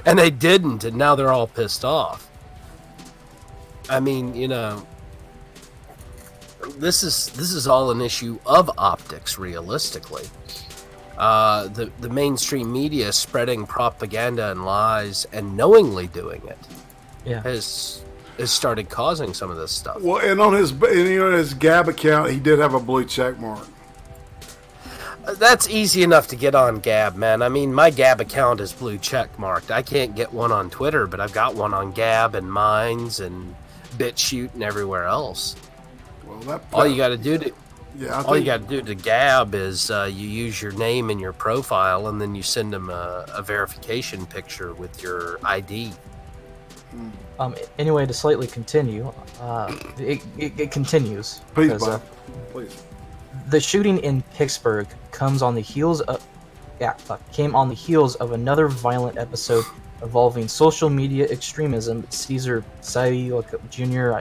And they didn't, and now they're all pissed off. I mean, this is all an issue of optics, realistically. The mainstream media is spreading propaganda and lies and knowingly doing it. Yeah. Has started causing some of this stuff. Well, and on his Gab account, he did have a blue check mark. That's easy enough to get on Gab, man. I mean, my Gab account is blue check marked. I can't get one on Twitter, but I've got one on Gab and Minds and BitChute and everywhere else. Well, all you got to do to Gab is you use your name in your profile, and then you send them a verification picture with your ID. Anyway, to slightly continue, it continues. Please, Bob. Please. The shooting in Pittsburgh came on the heels of another violent episode involving social media extremism. Caesar Sayo Jr.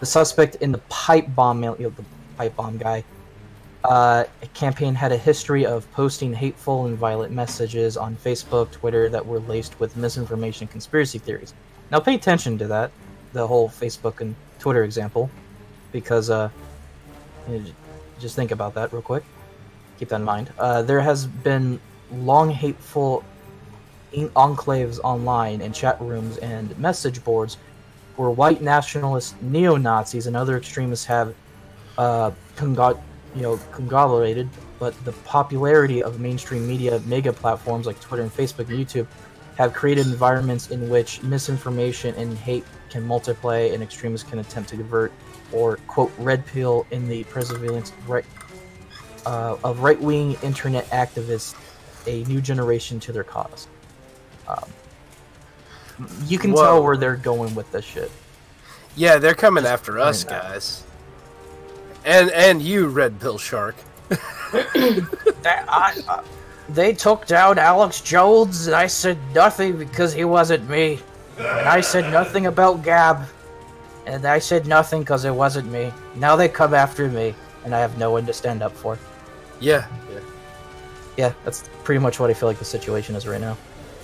The suspect in the pipe bomb guy campaign had a history of posting hateful and violent messages on Facebook, Twitter that were laced with misinformation and conspiracy theories. Now pay attention to that, the whole Facebook and Twitter example, because just think about that real quick. Keep that in mind. There has been long hateful enclaves online and chat rooms and message boards where white nationalists, neo-Nazis, and other extremists have conglomerate, but the popularity of mainstream media mega platforms like Twitter and Facebook and YouTube have created environments in which misinformation and hate can multiply and extremists can attempt to divert or, quote, red pill in the prevalence of right-wing internet activists a new generation to their cause. You can tell where they're going with this shit. Yeah, they're coming after us, guys. And you, Red Pill Shark. they took down Alex Jones, and I said nothing because he wasn't me. And I said nothing about Gab, and I said nothing because it wasn't me. Now they come after me, and I have no one to stand up for. Yeah. Yeah, that's pretty much what I feel like the situation is right now.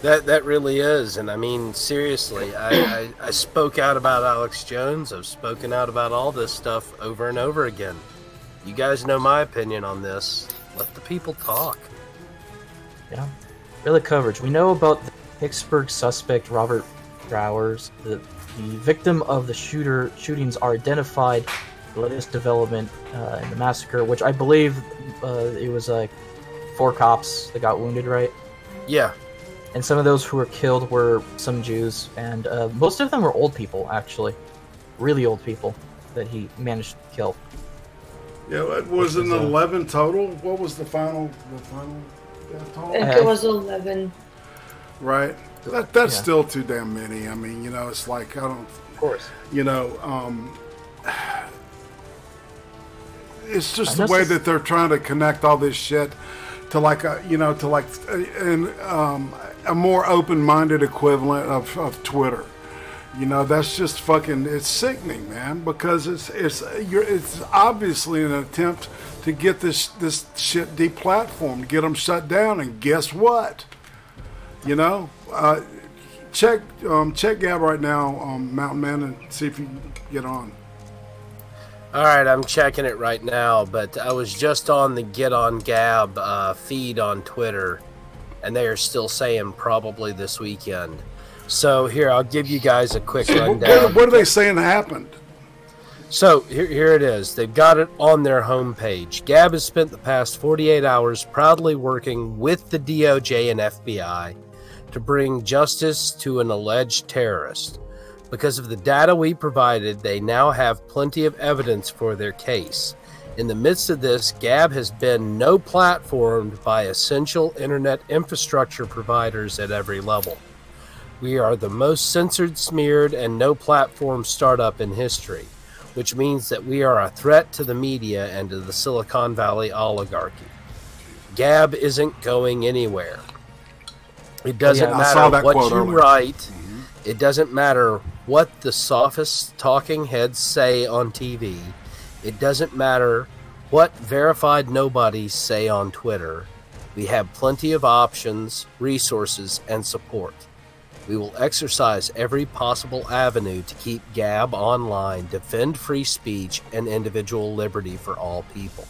That really is, and I mean, seriously, I spoke out about Alex Jones. I've spoken out about all this stuff over and over again. You guys know my opinion on this. Let the people talk. Yeah. Really coverage. We know about the Pittsburgh suspect, Robert Browers. The victim of the shootings are identified. The latest development in the massacre, which I believe it was like 4 cops that got wounded, right? Yeah. And some of those who were killed were some Jews, and most of them were old people, actually. Really old people that he managed to kill. Yeah, it was an 11 total. What was the final total? I think it was 11. Right. That's still too damn many. I mean, you know, it's like, I don't... Of course. You know, it's just the way that they're trying to connect all this shit to like a, you know, to like a more open-minded equivalent of Twitter. You know, that's just fucking, it's sickening, man, because it's obviously an attempt to get this shit deplatformed, get them shut down, and guess what? You know, check Gab right now, Mountainman, and see if you can get on. All right, I'm checking it right now, but I was just on the Get On Gab feed on Twitter, and they are still saying probably this weekend. So here, I'll give you guys a quick rundown. What are they saying happened? So here it is. They've got it on their homepage. Gab has spent the past 48 hours proudly working with the DOJ and FBI to bring justice to an alleged terrorist. Because of the data we provided, they now have plenty of evidence for their case. In the midst of this, Gab has been no-platformed by essential internet infrastructure providers at every level. We are the most censored, smeared, and no-platform startup in history, which means that we are a threat to the media and to the Silicon Valley oligarchy. Gab isn't going anywhere. It doesn't matter what you write. It doesn't matter what the sophist talking heads say on TV. It doesn't matter what verified nobodies say on Twitter. We have plenty of options, resources, and support. We will exercise every possible avenue to keep Gab online, defend free speech and individual liberty for all people.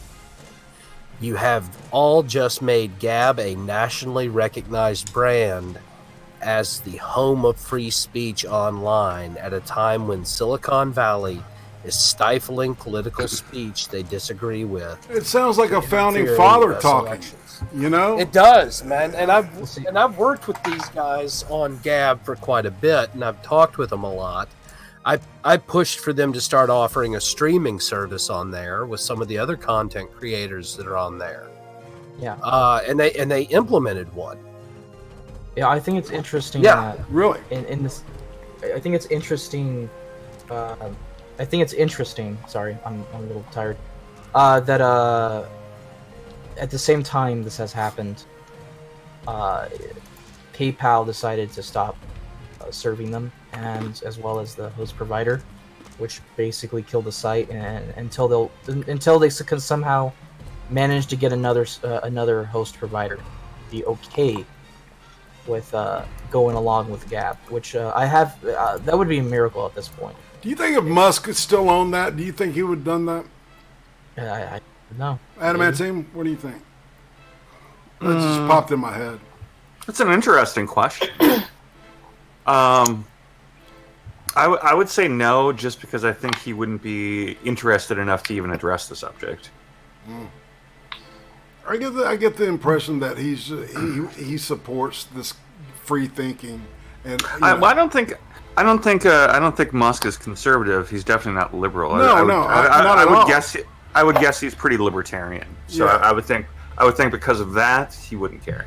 You have all just made Gab a nationally recognized brand as the home of free speech online at a time when Silicon Valley is stifling political speech they disagree with. It sounds like a founding father talking. You know, it does, man. And I've worked with these guys on Gab for quite a bit, and I've talked with them a lot. I pushed for them to start offering a streaming service on there with some of the other content creators that are on there. Yeah. And they implemented one. Yeah, I think it's interesting. Yeah, really. In this, I think it's interesting. I think it's interesting. Sorry, I'm a little tired. That at the same time this has happened, PayPal decided to stop serving them, and as well as the host provider, which basically killed the site. And until they can somehow manage to get another host provider be okay with going along with Gab, which I have, that would be a miracle at this point. Do you think if Musk is still on that, do you think he would have done that? I no. Adamantine, what do you think? That just popped in my head. That's an interesting question. I would say no, just because I think he wouldn't be interested enough to even address the subject. I get the impression that he supports this free thinking, and I don't think Musk is conservative. He's definitely not liberal. I would guess he's pretty libertarian. So yeah. I would think because of that he wouldn't care.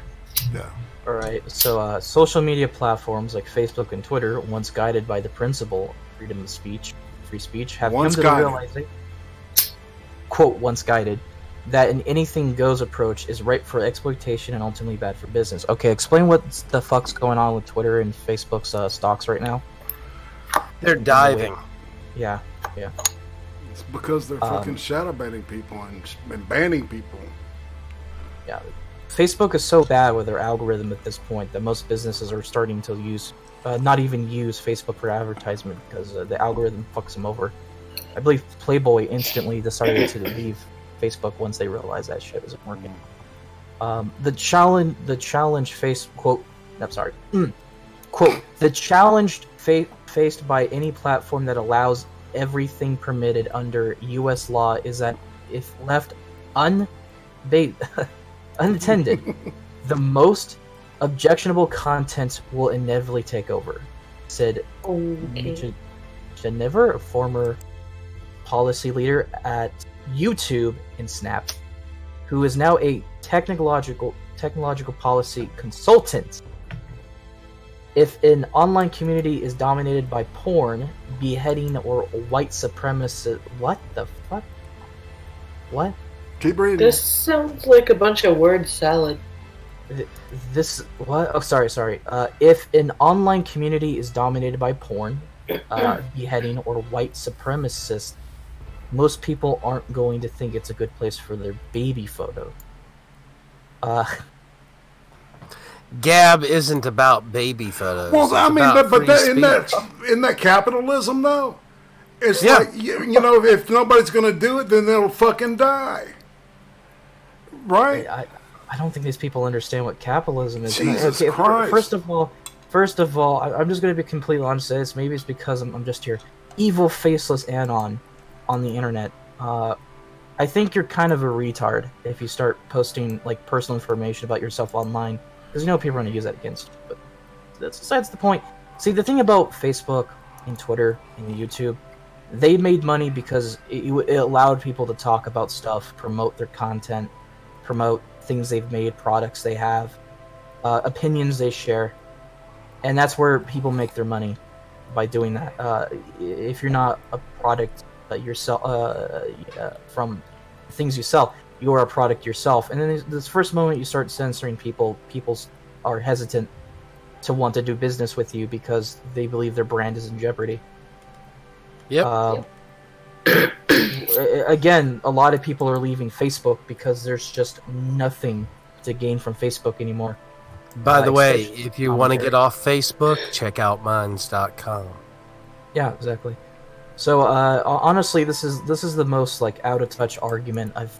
Yeah. All right. So social media platforms like Facebook and Twitter, once guided by the principle of freedom of speech, free speech, have come to the realization. Quote, once guided. that an anything goes approach is ripe for exploitation and ultimately bad for business. Okay, explain what the fuck's going on with Twitter and Facebook's stocks right now. They're diving. Yeah. It's because they're fucking shadow banning people and banning people. Yeah. Facebook is so bad with their algorithm at this point that most businesses are starting to use, not even use Facebook for advertisement because the algorithm fucks them over. I believe Playboy instantly decided to leave Facebook once they realized that shit isn't working. The challenge faced quote. I'm sorry. Quote: the challenge faced by any platform that allows everything permitted under U.S. law is that if left unattended, the most objectionable content will inevitably take over, said Jennifer, a former policy leader at YouTube and Snap, who is now a technological policy consultant. If an online community is dominated by porn, beheading, or white supremacist... What the fuck? What? Keep reading. This sounds like a bunch of word salad. This... What? Oh, sorry. If an online community is dominated by porn, beheading, or white supremacist, most people aren't going to think it's a good place for their baby photo. Gab isn't about baby photos. Well, I mean, but in that capitalism, though, it's like you know, if nobody's going to do it, then they'll fucking die, right? I don't think these people understand what capitalism is. Jesus Christ! First of all, I'm just going to be completely honest with this. Maybe it's because I'm just here, evil, faceless Anon on the internet. I think you're kind of a retard if you start posting like personal information about yourself online. Because you know people are going to use that against you. But that's besides the point. See, the thing about Facebook and Twitter and YouTube, they made money because it allowed people to talk about stuff, promote their content, promote things they've made, products they have, opinions they share. And that's where people make their money, by doing that. If you're not a product yourself from things you sell, you are a product yourself. And then this first moment you start censoring people are hesitant to want to do business with you because they believe their brand is in jeopardy. Yep. Again, a lot of people are leaving Facebook because there's just nothing to gain from Facebook anymore. By the way, if you want to get off Facebook, check out minds.com. Yeah, exactly. So honestly, this is the most like out of touch argument I've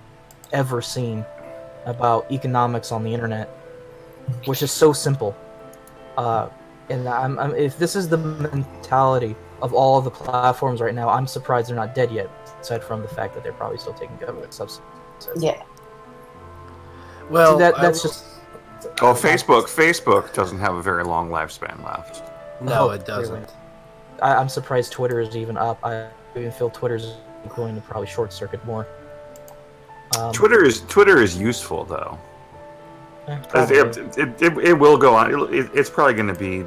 ever seen about economics on the internet, which is so simple. And if this is the mentality of all of the platforms right now, I'm surprised they're not dead yet, aside from the fact that they're probably still taking government subsidies. Yeah. Well, that's just... Oh, Facebook doesn't have a very long lifespan left. No, it doesn't. I'm surprised Twitter is even up. I even feel Twitter's going to probably short circuit more. Twitter is useful though. It will go on. It's probably going to be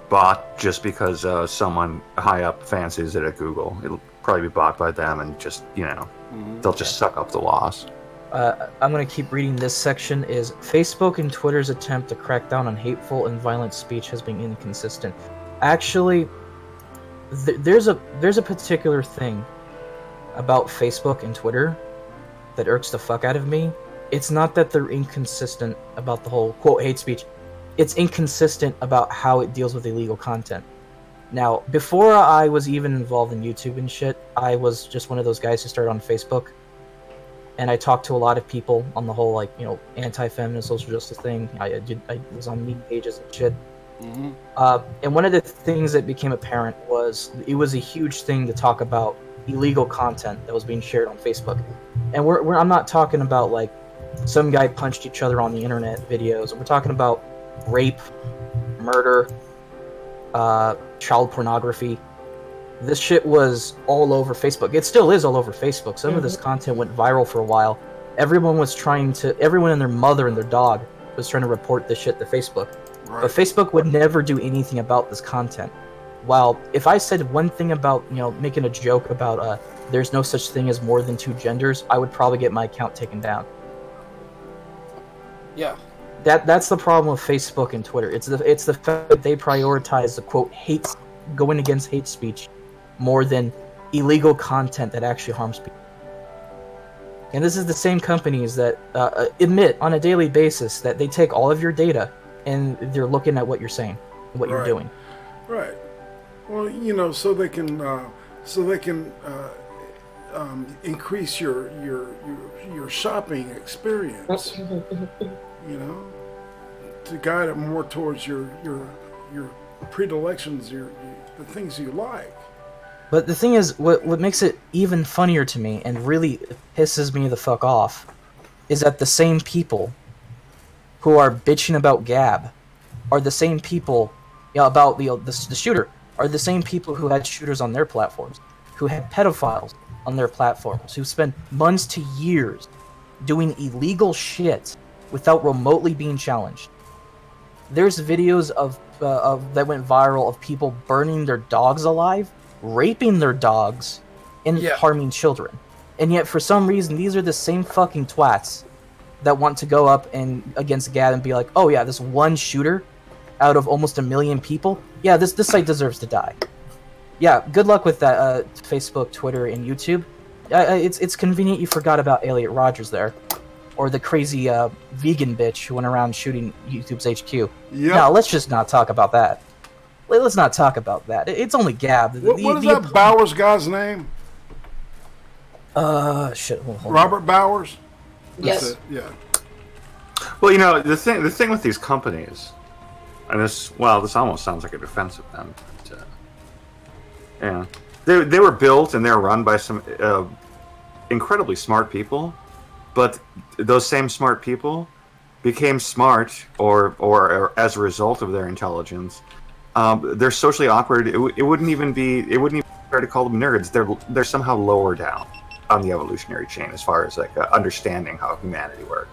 bought just because someone high up fancies it at Google. It'll probably be bought by them, and just they'll just suck up the loss. I'm going to keep reading this section. Is Facebook and Twitter's attempt to crack down on hateful and violent speech has been inconsistent. Actually, there's a particular thing about Facebook and Twitter that irks the fuck out of me. It's not that they're inconsistent about the whole quote hate speech. It's inconsistent about how it deals with illegal content. Now, before I was even involved in YouTube and shit, I was just one of those guys who started on Facebook. And I talked to a lot of people on the whole, like, anti-feminist social justice thing. I was on meme pages and shit. Mm-hmm. And one of the things that became apparent was it was a huge thing to talk about illegal content that was being shared on Facebook. And I'm not talking about, like, some guy punched each other on the internet videos. We're talking about rape, murder, child pornography. This shit was all over Facebook. It still is all over Facebook. Some of this content went viral for a while. Everyone and their mother and their dog was trying to report this shit to Facebook. Right. But Facebook would never do anything about this content. While if I said one thing about, making a joke about there's no such thing as more than 2 genders, I would probably get my account taken down. Yeah. That's the problem with Facebook and Twitter. It's the fact that they prioritize the quote going against hate speech more than illegal content that actually harms people. And this is the same companies that admit on a daily basis that they take all of your data and they're looking at what you're saying, what you're doing. Right. Well, you know, so they can increase your shopping experience. You know, to guide it more towards your predilections, the things you like. But the thing is, what makes it even funnier to me and really pisses me the fuck off is that the same people who are bitching about Gab are the same people, you know, about the shooter, are the same people who had shooters on their platforms, who had pedophiles on their platforms, who spent months to years doing illegal shit without remotely being challenged. There's videos of that went viral of people burning their dogs alive, raping their dogs, and harming children. And yet, for some reason, these are the same fucking twats that want to go up and against Gab and be like, "Oh yeah, this one shooter out of almost 1 million people, yeah, this site deserves to die." Yeah, good luck with that, Facebook, Twitter, and YouTube. It's convenient you forgot about Elliot Rogers there, or the crazy vegan bitch who went around shooting YouTube's HQ. Yep. Now, let's just not talk about that. Let's not talk about that. It's only Gab. What is that Bowers guy's name? Shit. Hold Robert Bowers? Yes. That's it. Yeah. Well, you know, the thing with these companies, and this almost sounds like a defense of them. But, yeah, they were built and they're run by some incredibly smart people, but those same smart people became smart, or as a result of their intelligence, they're socially awkward. It wouldn't even be fair to call them nerds. They're somehow lower down on the evolutionary chain as far as like understanding how humanity works.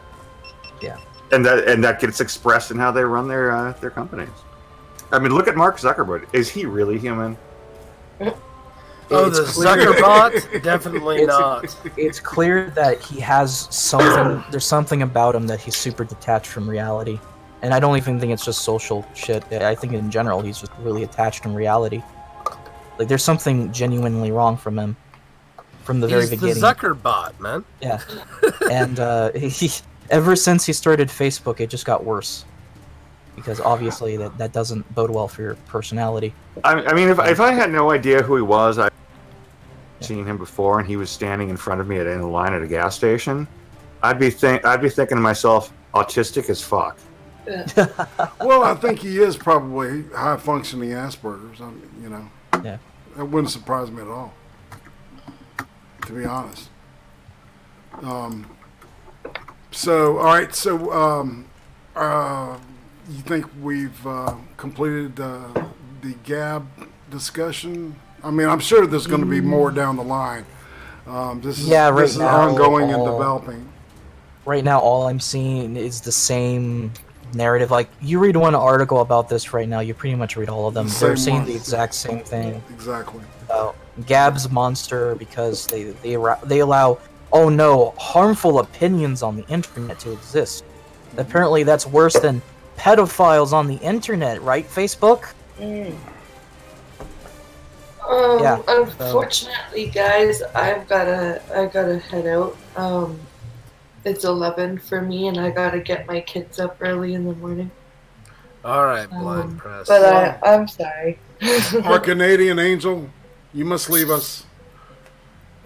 Yeah. And that gets expressed in how they run their companies. I mean, look at Mark Zuckerberg. Is he really human? Oh, the Zuckerbot? Definitely not. It's clear that he has something. There's something about him that he's super detached from reality, and I don't even think it's just social shit. I think in general he's just really attached from reality. Like there's something genuinely wrong from him from the very beginning. He's the Zuckerbot, man. Yeah, and he ever since he started Facebook, it just got worse. Because obviously that doesn't bode well for your personality. I mean, if I had no idea who he was, I'd seen him before, and he was standing in front of me in a line at a gas station, I'd be thinking to myself, autistic as fuck. Well, I think he is probably high functioning Asperger's. I mean, you know, yeah, that wouldn't surprise me at all, to be honest. So, all right, so you think we've completed the Gab discussion? I mean, I'm sure there's going to be more down the line. This is ongoing and developing. Right now, all I'm seeing is the same narrative. Like, you read one article about this right now, you pretty much read all of them. They're saying the exact same thing. Exactly. Gab's monster because they allow, oh no, harmful opinions on the internet to exist. Apparently, that's worse than pedophiles on the internet, right, Facebook? Yeah. Unfortunately, guys, I gotta head out. It's 11 for me, and I gotta get my kids up early in the morning. All right, Blind Press. But I'm sorry. Our Canadian angel, you must leave us.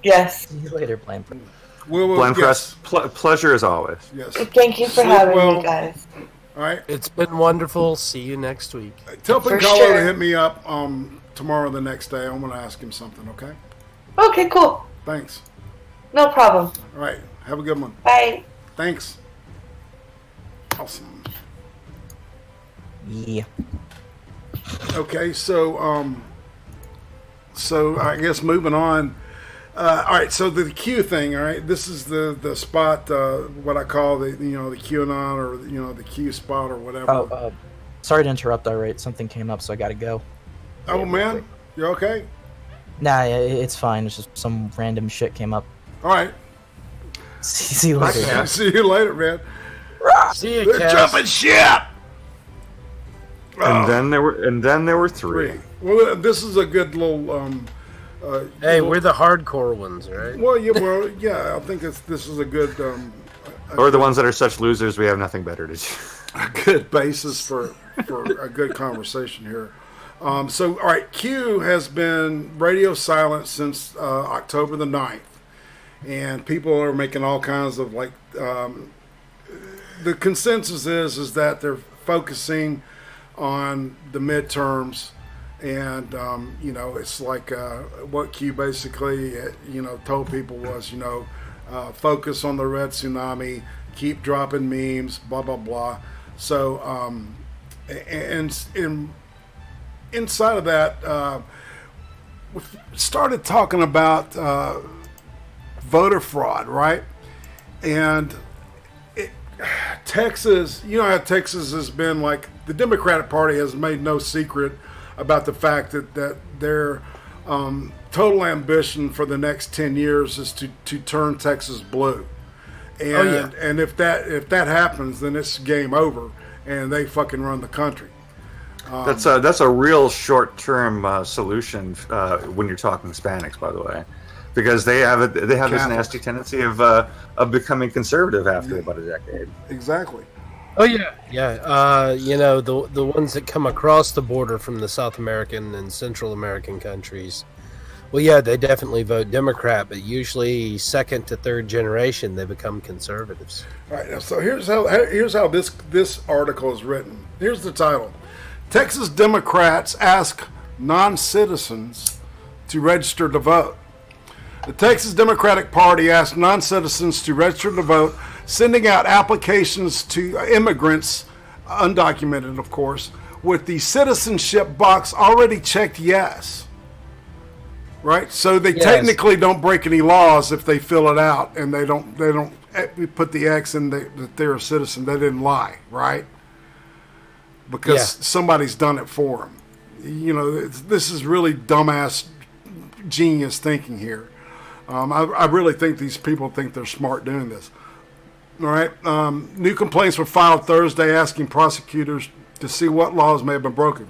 Yes. See you later, Blind Press. Blind Press, pleasure as always. Yes. Thank you for having me, guys. All right. It's been wonderful. See you next week. Tell Piccolo to hit me up tomorrow or the next day. I'm going to ask him something, okay? Okay, cool. Thanks. No problem. All right. Have a good one. Bye. Thanks. Awesome. Yeah. Okay, so I guess moving on. All right, so the Q thing. All right, this is the spot. What I call the QAnon or the Q spot or whatever. Oh, sorry to interrupt. All right, something came up, so I got to go. Oh man, you okay? Nah, it's fine. It's just some random shit came up. All right. See you later. Okay. See you later, man. See you, They're Cas. jumping ship. And then there were three. Well, this is a good little. Hey, we're the hardcore ones, right? Well, yeah. I think this is a good. Or the ones that are such losers we have nothing better to do. A good basis for a good conversation here. So, all right, Q has been radio silent since October the 9th. And people are making all kinds of, like, the consensus is that they're focusing on the midterms. And, it's like what Q basically, told people was, focus on the red tsunami, keep dropping memes, blah, blah, blah. So, inside of that, we started talking about voter fraud, right? And Texas, how Texas has been like, the Democratic Party has made no secret about the fact that their total ambition for the next 10 years is to turn Texas blue. And and if that happens, then it's game over, and they fucking run the country. That's a real short-term solution when you're talking Hispanics, by the way, because they have this nasty tendency of becoming conservative after about a decade. Exactly. Oh yeah. The ones that come across the border from the South American and Central American countries. Well, yeah, they definitely vote Democrat, but usually second to third generation they become conservatives. All right. So here's how this article is written. Here's the title: Texas Democrats ask non-citizens to register to vote. The Texas Democratic Party asked non-citizens to register to vote, sending out applications to immigrants, undocumented, of course, with the citizenship box already checked yes. Right, so they technically don't break any laws if they fill it out and they don't put the X in that they're a citizen. They didn't lie, right? Because somebody's done it for them. This is really dumbass, genius thinking here. I really think these people think they're smart doing this. All right, new complaints were filed Thursday asking prosecutors to see what laws may have been broken.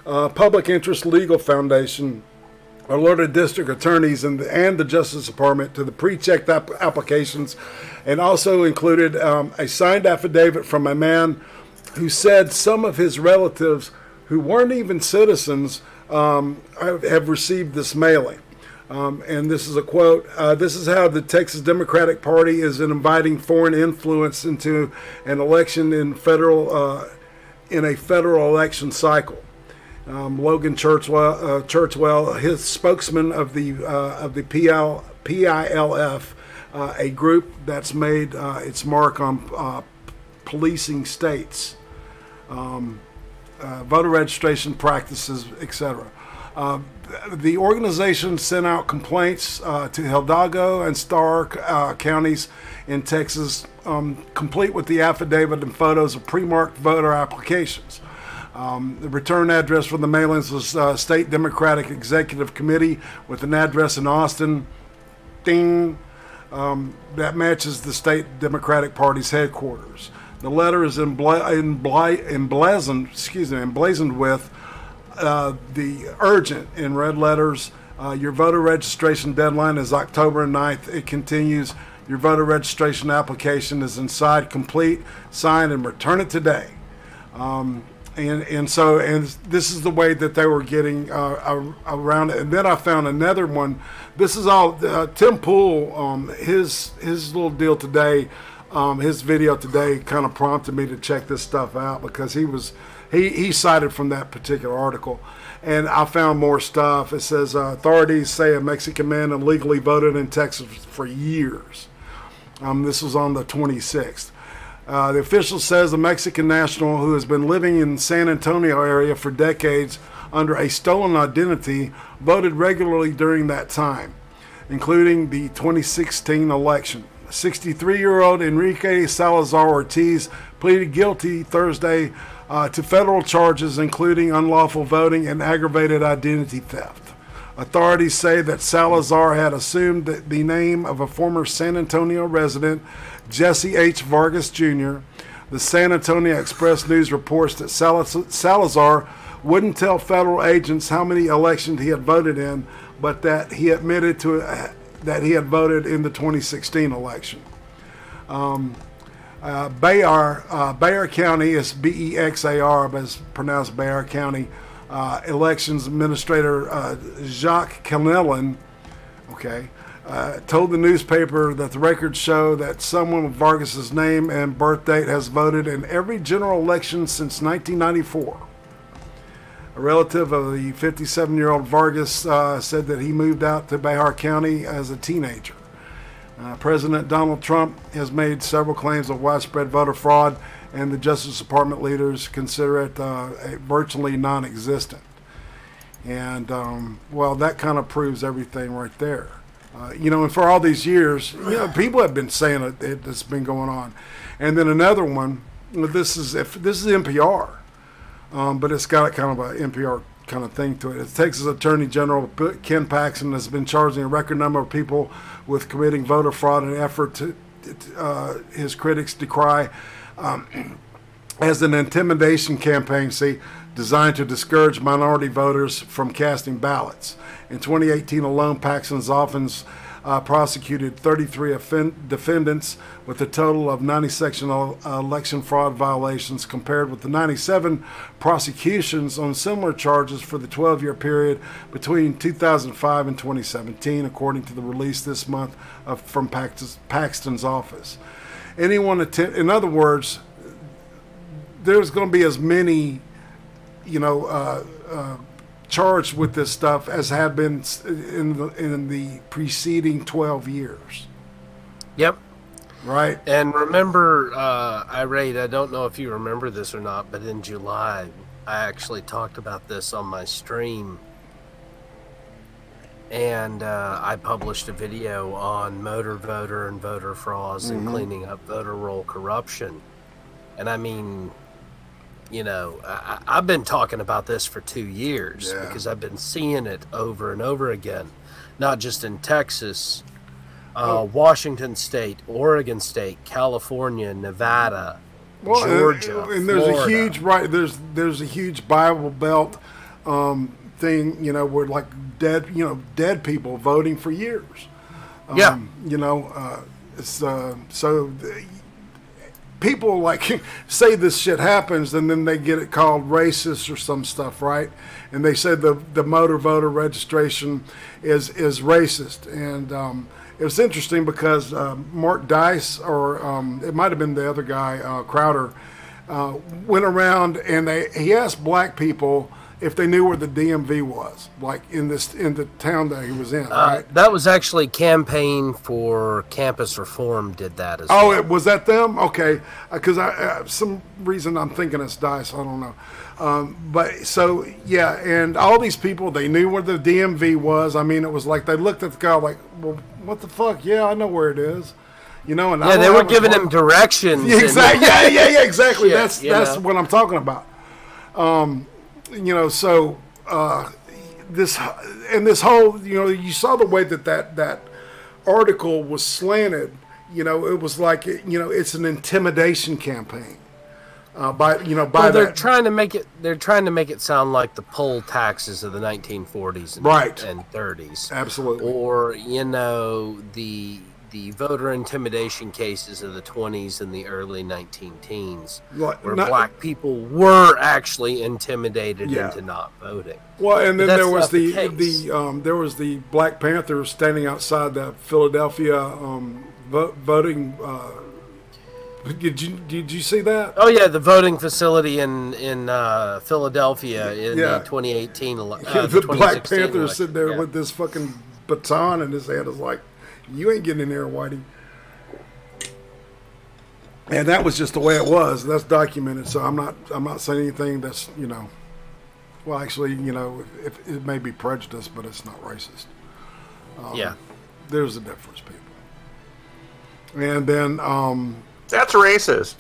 Public Interest Legal Foundation alerted district attorneys and the Justice Department to the pre-checked applications, and also included a signed affidavit from a man who said some of his relatives who weren't even citizens have received this mailing. And this is a quote: this is how the Texas Democratic Party is inviting foreign influence into an election in a federal election cycle. Logan Churchwell, his spokesman of the PILF, a group that's made its mark on policing states, voter registration practices, etc. The organization sent out complaints to Hidalgo and Starr counties in Texas, complete with the affidavit and photos of pre-marked voter applications. The return address for the mailings was State Democratic Executive Committee with an address in Austin. Ding. That matches the State Democratic Party's headquarters. The letter is emblazoned with the urgent in red letters. Your voter registration deadline is October 9th. It continues. Your voter registration application is inside, complete, sign, and return it today. And so this is the way that they were getting around it. And then I found another one. This is all Tim Pool. His little deal today, his video today, kind of prompted me to check this stuff out because he cited from that particular article. And I found more stuff. It says authorities say a Mexican man illegally voted in Texas for years. This was on the 26th. The official says the Mexican national who has been living in San Antonio area for decades under a stolen identity voted regularly during that time, including the 2016 election. 63-year-old Enrique Salazar Ortiz pleaded guilty Thursday to federal charges including unlawful voting and aggravated identity theft. Authorities say that Salazar had assumed the name of a former San Antonio resident, Jesse H. Vargas Jr. The San Antonio Express News reports that Salazar wouldn't tell federal agents how many elections he had voted in, but that he admitted to that he had voted in the 2016 election. Bexar County is B-E-X-A-R, but it's pronounced Bexar County. Elections Administrator Jacques Canelin, told the newspaper that the records show that someone with Vargas's name and birth date has voted in every general election since 1994. A relative of the 57-year-old Vargas said that he moved out to Bexar County as a teenager. President Donald Trump has made several claims of widespread voter fraud, and the Justice Department leaders consider it virtually non-existent. And, well, that kind of proves everything right there. And for all these years, people have been saying it's been going on. And then another one, this is NPR, but it's got kind of an NPR kind of thing to it. The Texas Attorney General Ken Paxton has been charging a record number of people with committing voter fraud in an effort to his critics decry as an intimidation campaign, designed to discourage minority voters from casting ballots. In 2018 alone, Paxton's office prosecuted 33 defendants with a total of 96 election fraud violations, compared with the 97 prosecutions on similar charges for the 12-year period between 2005 and 2017, according to the release this month from Paxton's office. In other words, there's going to be as many, charged with this stuff as have been in the preceding 12 years. Yep. Right. And remember, IRATE, I don't know if you remember this or not, but in July, I actually talked about this on my stream. And I published a video on motor voter and voter frauds and cleaning up voter roll corruption. And I mean, I've been talking about this for 2 years because I've been seeing it over and over again, not just in Texas, Washington State, Oregon State, California, Nevada, Georgia, and there's Florida. there's a huge Bible Belt thing, where like dead people voting for years. So people like say this shit happens, and then they get it called racist or some stuff, right? And they say the motor voter registration is racist. And it was interesting because Mark Dice, or it might have been the other guy, Crowder, went around and he asked black people if they knew where the DMV was, like in the town that he was in. Right? That was actually Campaign for Campus Reform did that as well. Oh, was that them? Okay, because some reason I'm thinking it's Dice. I don't know. But so yeah, and all these people, they knew where the DMV was. I mean, it was like they looked at the guy like, well, what the fuck? Yeah, I know where it is. And they were giving him directions. Yeah, exactly. Yeah, exactly. That's what I'm talking about. So this whole, you saw the way that article was slanted. It was like, it's an intimidation campaign. They're trying to make it sound like the poll taxes of the 1940s and 30s. Absolutely. Or, the voter intimidation cases of the 20s and the early 19-teens, where black people were actually intimidated into not voting. Well, and then there was the Black Panthers standing outside the Philadelphia voting. Did you see that? Oh yeah, the voting facility in Philadelphia in the 2018 election. The Black Panthers sitting there with this fucking baton in his hand, is like, you ain't getting in there, Whitey. And that was just the way it was. That's documented. So I'm not saying anything that's well, actually, if it may be prejudice, but it's not racist. There's a difference, people. And then that's racist.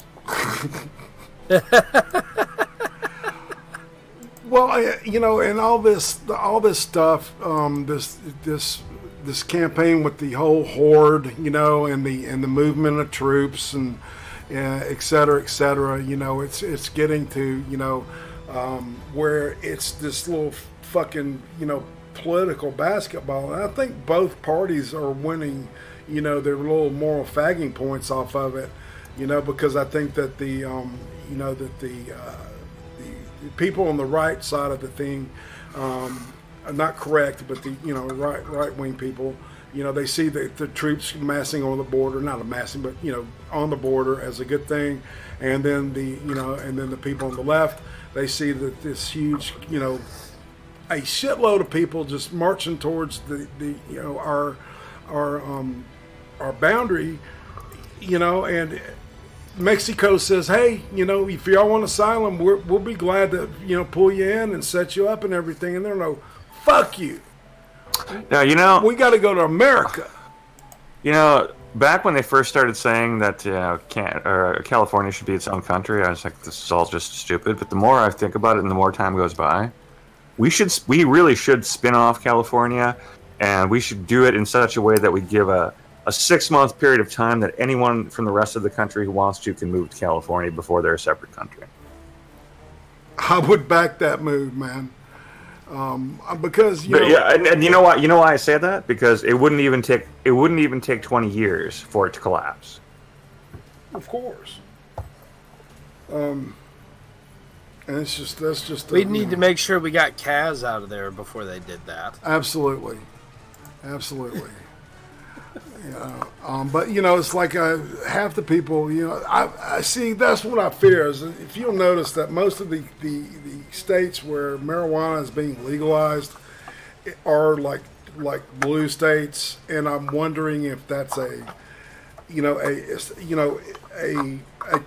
Well, you know, and all this stuff, this campaign with the whole horde, you know, and the movement of troops and et cetera, et cetera. You know, it's getting to, you know, where it's this little fucking, you know, political basketball. And I think both parties are winning, you know, their little moral fagging points off of it, you know, because I think that the people on the right side of the thing are not correct, but the, you know, right wing people, you know, they see the troops massing on the border, not amassing, but, you know, on the border as a good thing, and then the people on the left, they see that this huge, you know, a shitload of people just marching towards the you know, our boundary, you know, and Mexico says, hey, you know, if y'all want asylum, we'll be glad to, you know, pull you in and set you up and everything. And they're no, fuck you. Now, you know, we got to go to America. You know, back when they first started saying that California should be its own country, I was like, this is all just stupid. But the more I think about it and the more time goes by, we really should spin off California, and we should do it in such a way that we give a 6-month period of time that anyone from the rest of the country who wants to can move to California before they're a separate country. I would back that move, man. Because you know, yeah, and you know what? You know why I say that? Because it wouldn't even take 20 years for it to collapse. Of course. And that's just. We'd need to make sure we got Cas out of there before they did that. Absolutely. Yeah, but you know, it's like half the people, you know, I see. That's what I fear. Is if you'll notice that most of the states where marijuana is being legalized are like blue states, and I'm wondering if that's a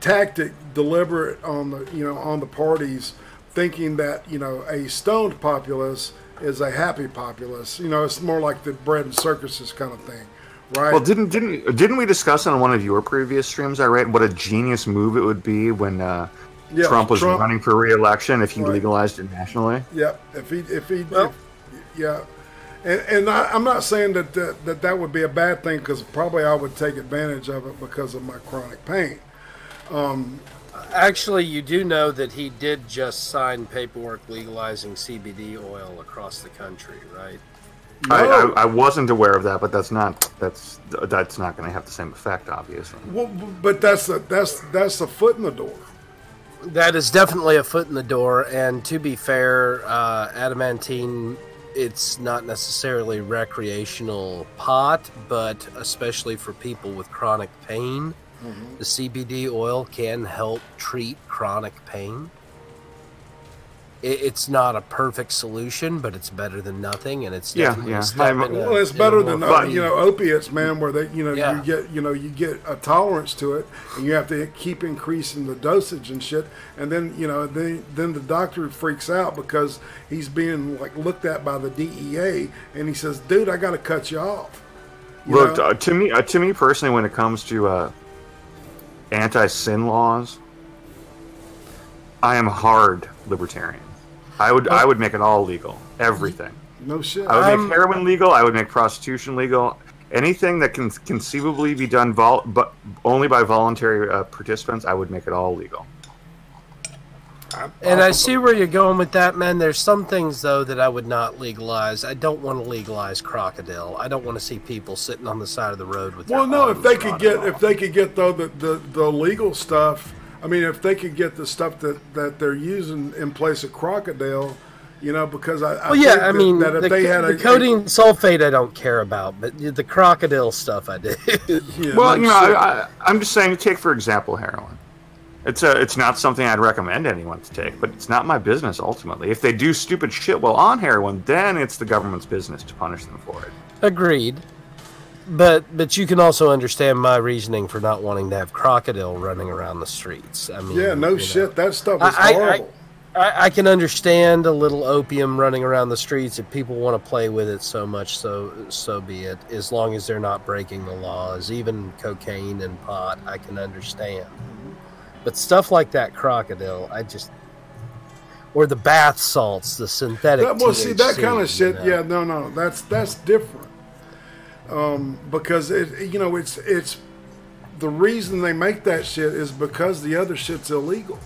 tactic deliberate on the parties, thinking that, you know, a stoned populace is a happy populace. You know, it's more like the bread and circuses kind of thing. Right. Well, didn't we discuss on one of your previous streams, IRATE, what a genius move it would be when Trump was running for re-election if he legalized it nationally? Yeah, and I'm not saying that would be a bad thing, because probably I would take advantage of it because of my chronic pain. Actually, you do know that he did just sign paperwork legalizing CBD oil across the country, right? No. I wasn't aware of that, but that's not going to have the same effect, obviously. Well, but that's a foot in the door. That is definitely a foot in the door, and to be fair, Adamantine, it's not necessarily recreational pot, but especially for people with chronic pain, the CBD oil can help treat chronic pain. It's not a perfect solution, but it's better than nothing, and it's definitely well, it's better than opiates, man. Where they, you get a tolerance to it, and you have to keep increasing the dosage and shit. And then then the doctor freaks out because he's being looked at by the DEA, and he says, "Dude, I got to cut you off." Look, to me personally, when it comes to anti-sin laws, I am hard libertarian. I would make it all legal. Everything. No shit. I would make heroin legal. I would make prostitution legal. Anything that can conceivably be done but only by voluntary participants, I would make it all legal. And I see where you're going with that, man. There's some things, though, that I would not legalize. I don't want to legalize crocodile. I don't want to see people sitting on the side of the road with. Well, no. If they could get though the legal stuff. I mean, if they could get the stuff that they're using in place of crocodile, because I mean, that if they had the codeine sulfate, I don't care about, but the crocodile stuff, I do. Yeah, well, I'm just saying. Take for example, heroin. It's not something I'd recommend anyone to take, but it's not my business ultimately. If they do stupid shit while on heroin, then it's the government's business to punish them for it. Agreed. But you can also understand my reasoning for not wanting to have crocodile running around the streets. I mean, yeah, no shit. That stuff is horrible. I can understand a little opium running around the streets if people want to play with it so much. So be it. As long as they're not breaking the laws, even cocaine and pot, I can understand. But stuff like that crocodile, Or the bath salts, the synthetic. Well, see, that THC, kind of shit. you know. Yeah, no, that's different. Because it's the reason they make that shit is because the other shit's illegal.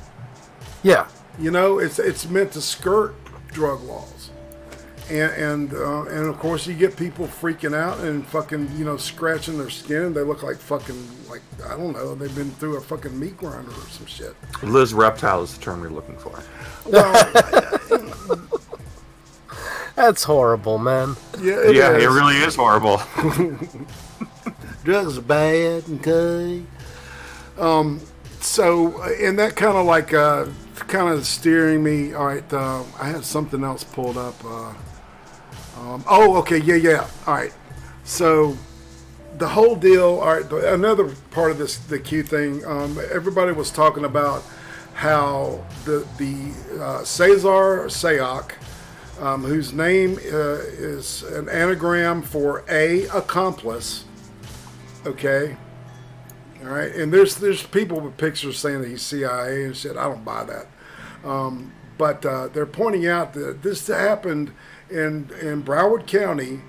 Yeah. It's meant to skirt drug laws, and of course you get people freaking out and fucking scratching their skin. They look like fucking I don't know, they've been through a fucking meat grinder or some shit. Liz reptile is the term you're looking for. Well, that's horrible, man. Yeah, it really is horrible. Drugs are bad, okay. So, and that kind of kind of steering me. All right, I had something else pulled up. Okay, yeah. All right. So, the whole deal. All right, another part of the Q thing. Everybody was talking about how the Cesar Sayoc, whose name is an anagram for A, accomplice. Okay. All right, and there's people with pictures saying that he's CIA and shit. I don't buy that, but they're pointing out that this happened in Broward County.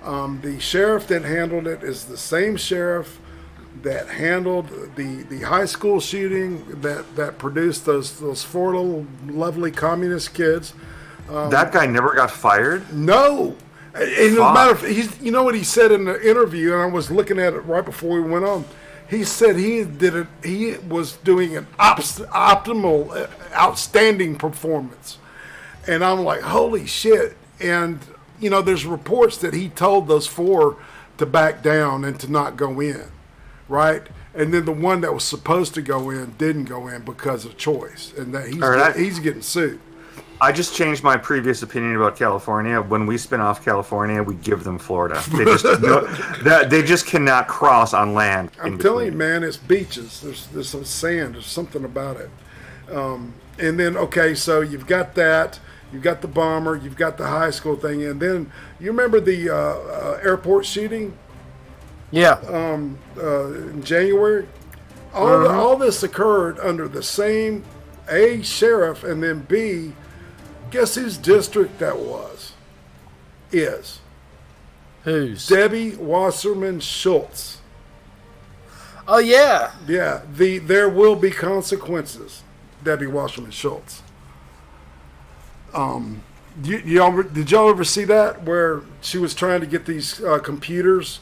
The sheriff that handled it is the same sheriff that handled the high school shooting that produced those four little lovely communist kids. That guy never got fired? No. And as a matter of fact, you know what he said in the interview, and I was looking at it right before we went on. He said he was doing an optimal, outstanding performance. And I'm like, holy shit. And, there's reports that he told those four to back down and to not go in, right? And then the one that was supposed to go in didn't go in because of choice. And that he's getting sued. I just changed my previous opinion about California. When we spin off California, we give them Florida. They just cannot cross on land. I'm telling you, man, it's beaches. There's some sand. There's something about it. And then, okay, so you've got that. You've got the bomber. You've got the high school thing. And then you remember the airport shooting? Yeah. In January? All this occurred under the same A, sheriff, and then B, guess whose district that is? Whose? Debbie Wasserman Schultz. Oh, yeah. Yeah, there will be consequences, Debbie Wasserman Schultz. Did y'all ever see that, where she was trying to get these computers,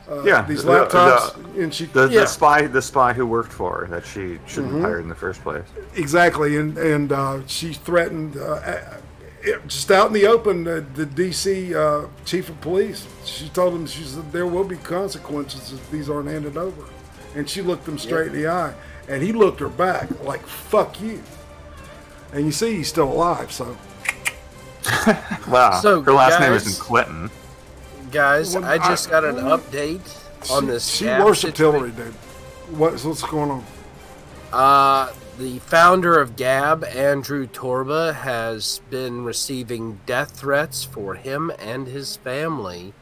these laptops, and the spy who worked for her that she shouldn't have hired in the first place. Exactly, and she threatened just out in the open the DC chief of police. She told him, she said, there will be consequences if these aren't handed over, and she looked him straight in the eye, and he looked her back like fuck you. And you see, he's still alive. So wow. So, her last name isn't Clinton. Guys, I just got an update on this. She worshipped Hillary, dude. What's going on? The founder of Gab, Andrew Torba, has been receiving death threats for him and his family,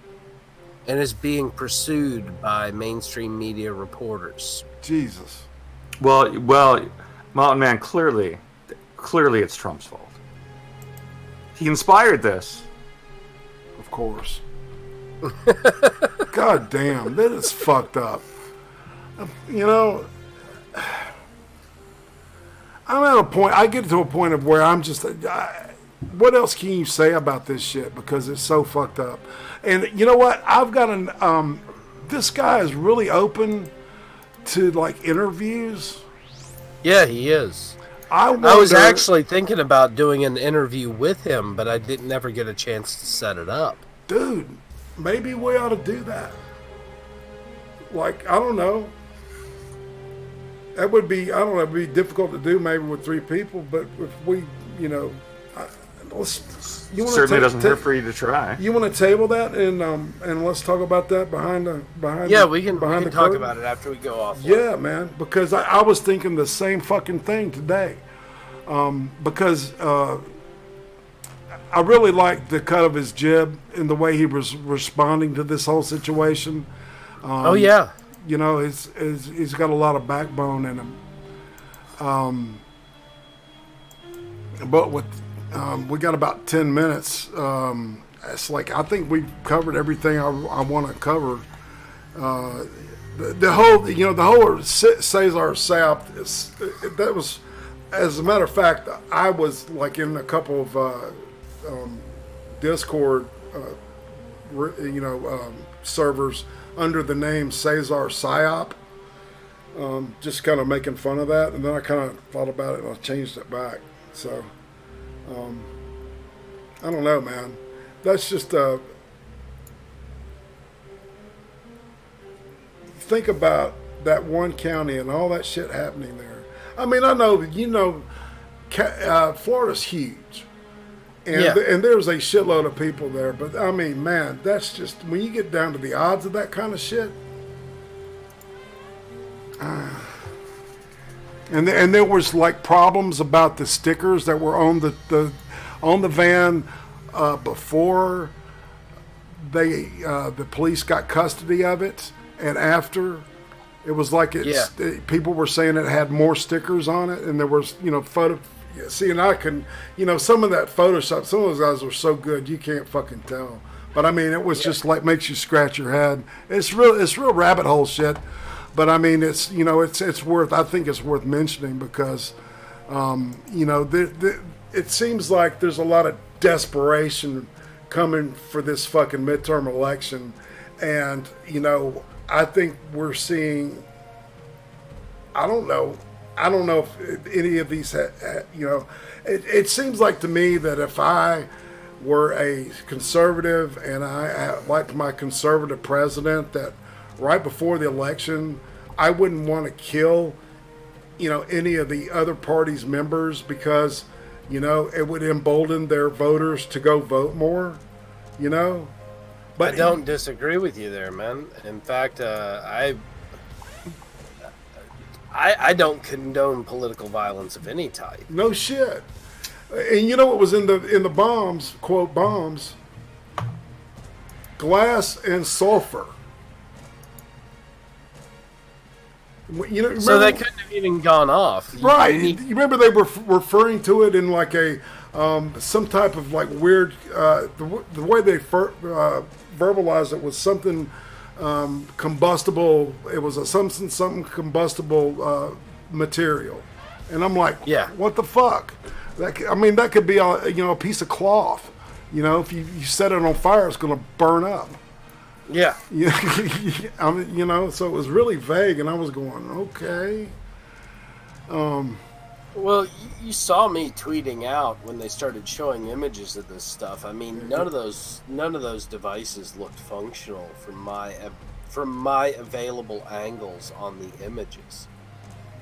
and is being pursued by mainstream media reporters. Jesus. Well, Mountain Man, clearly it's Trump's fault. He inspired this. Of course. God damn, that is fucked up. I'm at a point, I get to a point of where I'm just, what else can you say about this shit? Because it's so fucked up. And you know what? I've got this guy is really open to like interviews. Yeah, he is. I was actually thinking about doing an interview with him, but I never get a chance to set it up. Dude, maybe we ought to do that. Like, I don't know. That would be, I don't know, it'd be difficult to do maybe with 3 people, but if we, certainly doesn't hurt for you to try. You want to table that and let's talk about that behind the we can talk about it after we go off. Yeah, man, because I was thinking the same fucking thing today, because I really liked the cut of his jib and the way he was responding to this whole situation. Oh yeah. He's got a lot of backbone in him. But We got about 10 minutes. It's like I think we've covered everything I want to cover. The whole Cesar Sap, that was, as a matter of fact, I was like in a couple of Discord, servers under the name Cesar Psyop, just kind of making fun of that, and then I kind of thought about it and I changed it back. So, I don't know, man. That's just think about that one county and all that shit happening there. I mean, I know, Florida's huge. And, and there's a shitload of people there. But, I mean, man, that's just, when you get down to the odds of that kind of shit. And there was, like, problems about the stickers that were on the van before the police got custody of it. And after, it was like people were saying it had more stickers on it, and there was, photo. See, and I can, some of that Photoshop, some of those guys were so good you can't fucking tell. But I mean, it was just like makes you scratch your head. It's real rabbit hole shit. But I mean, it's it's worth. I think it's worth mentioning because, it seems like there's a lot of desperation coming for this fucking midterm election, and I think we're seeing, I don't know if any of these, it seems like to me that if I were a conservative and I liked my conservative president, that right before the election, I wouldn't want to kill, any of the other party's members because, it would embolden their voters to go vote more, But I don't disagree with you there, man. In fact, I don't condone political violence of any type. No shit. And you know what was in the bombs? Quote bombs. Glass and sulfur. So they couldn't have even gone off, right? You remember they were referring to it in like a some type of like weird. The way they verbalized it was something combustible. It was a something combustible material, and I'm like, what the fuck? That could be a piece of cloth. If you set it on fire, it's going to burn up. Yeah. So it was really vague, and I was going, okay. Well, you saw me tweeting out when they started showing images of this stuff. I mean, none of those devices looked functional from my available angles on the images.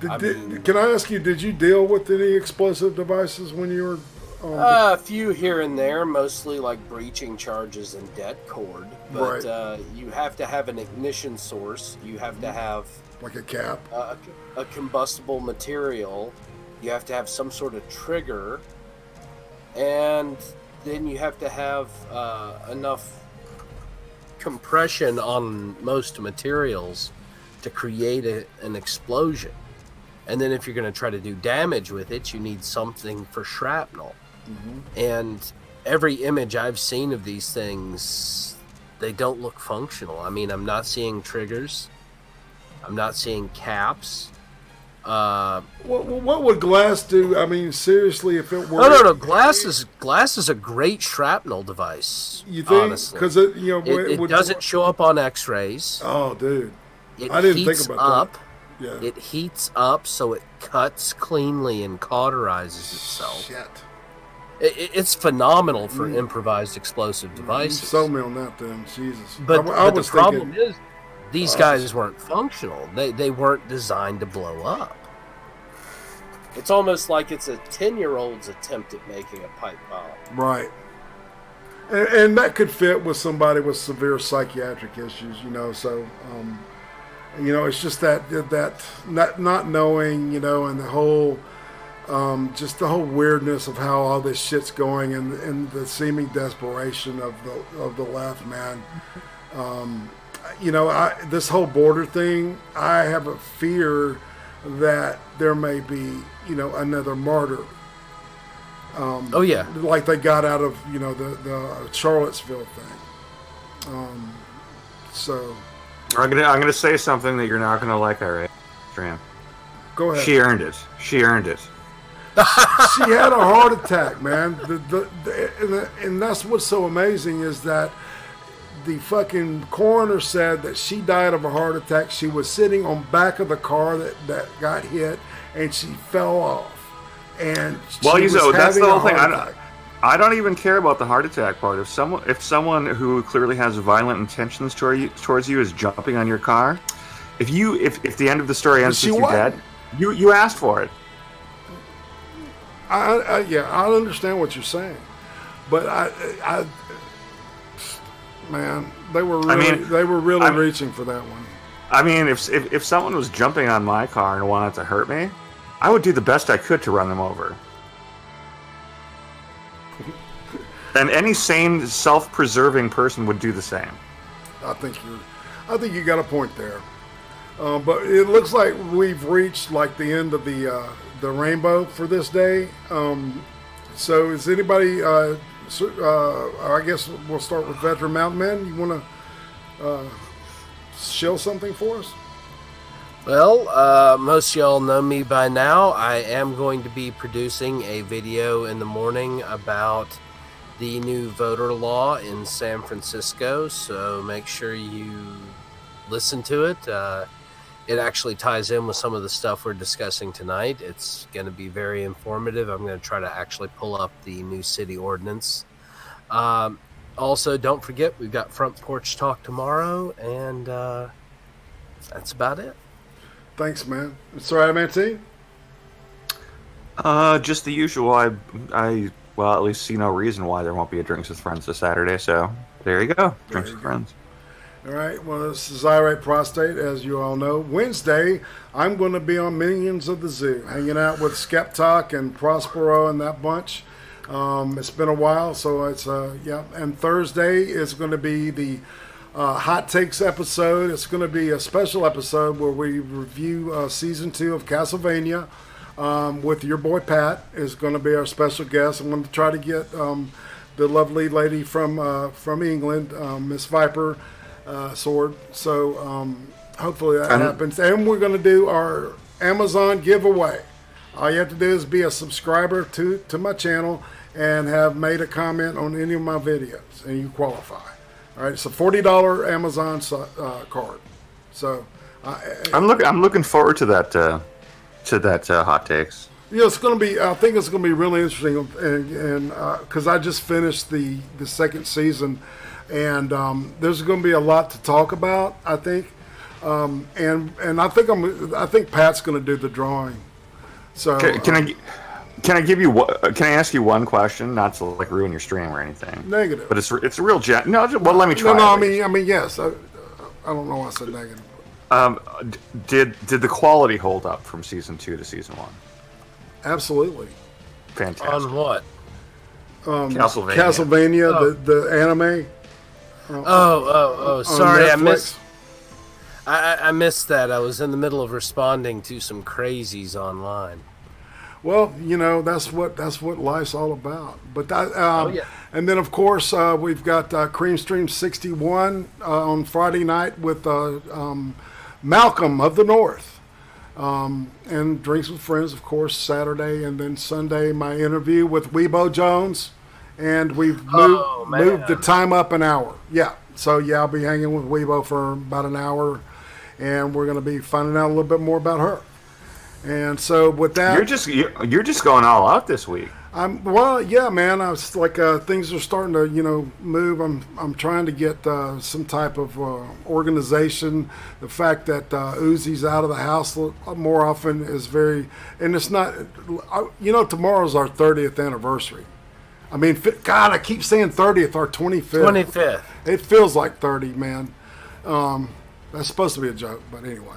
Can I ask you, did you deal with any explosive devices when you were? A few here and there, mostly like breaching charges and det cord. But you have to have an ignition source. You have to have like a cap, a combustible material. You have to have some sort of trigger, and then you have to have enough compression on most materials to create an explosion. And then if you're going to try to do damage with it, you need something for shrapnel. And every image I've seen of these things, they don't look functional. I mean, I'm not seeing triggers. I'm not seeing caps. What would glass do? I mean, seriously, if it were... No. Glass is a great shrapnel device. You think? Because it doesn't show up on X-rays. Oh, dude. I didn't think about that. Yeah. It heats up so it cuts cleanly and cauterizes itself. Shit. It's phenomenal for improvised explosive devices. You sold me on that then, Jesus. But the problem is, these guys weren't functional. They weren't designed to blow up. It's almost like it's a 10-year-old's attempt at making a pipe bomb. Right. And that could fit with somebody with severe psychiatric issues, so... it's just that not knowing, and the whole, just the whole weirdness of how all this shit's going, and the seeming desperation of the left, man. This whole border thing, I have a fear that there may be, another martyr. Oh yeah, like they got out of the Charlottesville thing. So I'm gonna say something that you're not gonna like, IRATE Stream. Go ahead. She earned it. She earned it. She had a heart attack, man. And that's what's so amazing is that the fucking coroner said that she died of a heart attack. She was sitting on back of the car that got hit, and she fell off. And well, she was that's the having whole a thing. heart attack. I don't even care about the heart attack part. If someone who clearly has violent intentions towards you is jumping on your car, if the end of the story ends with you dead, you asked for it. I understand what you're saying, but man, they were really reaching for that one. I mean, if someone was jumping on my car and wanted to hurt me, I would do the best I could to run them over. And any sane, self-preserving person would do the same. I think you got a point there. But it looks like we've reached like the end of the rainbow for this day. So is anybody? I guess we'll start with Vetran Mountainman. You want to shill something for us? Well, most of y'all know me by now. I am going to be producing a video in the morning about the new voter law in San Francisco, so make sure you listen to it. It actually ties in with some of the stuff we're discussing tonight. It's going to be very informative. I'm going to try to actually pull up the new city ordinance. Also, don't forget, we've got Front Porch Talk tomorrow, and that's about it. Thanks, man. So, Adamantine? Just the usual. Well, at least see no reason why there won't be a Drinks with Friends this Saturday, so there you go. Drinks with Friends. All right, well, this is IRATE Prostate, as you all know. Wednesday, I'm going to be on Minions of the Zoo, hanging out with Skeptalk and Prospero and that bunch. It's been a while, so it's, yeah. And Thursday is going to be the Hot Takes episode. It's going to be a special episode where we review Season 2 of Castlevania. With your boy Pat is going to be our special guest. I'm going to try to get the lovely lady from England, Miss Viper Sword. So hopefully that happens. And we're going to do our Amazon giveaway. All you have to do is be a subscriber to my channel and have made a comment on any of my videos, and you qualify. All right, it's a $40 Amazon card. So I'm looking forward to that. Hot Takes. Yeah, it's going to be. I think it's going to be really interesting, and because I just finished the second season, and there's going to be a lot to talk about. I think, and I think Pat's going to do the drawing. So can I ask you one question? Not to like ruin your stream or anything. Negative. But it's a real no. Well, let me try. No, I mean yes. I don't know why I said negative. Did the quality hold up from season 2 to season 1? Absolutely. Fantastic. On what? Castlevania, the anime. Sorry, I missed that. I was in the middle of responding to some crazies online. Well, that's what life's all about. But and then of course we've got Cream Stream 61 on Friday night with Malcolm of the North, and Drinks with Friends, of course, Saturday, and then Sunday my interview with Weebo Jones, and we've moved the time up an hour. Yeah, so yeah, I'll be hanging with Weebo for about an hour, and we're going to be finding out a little bit more about her. And so with that, you're just going all out this week. Well, yeah, man. I was like, things are starting to, move. I'm trying to get some type of organization. The fact that Uzi's out of the house more often is very, and it's not. Tomorrow's our 30th anniversary. I mean, God, I keep saying 30th, our 25th. 25th. It feels like 30, man. That's supposed to be a joke, but anyway.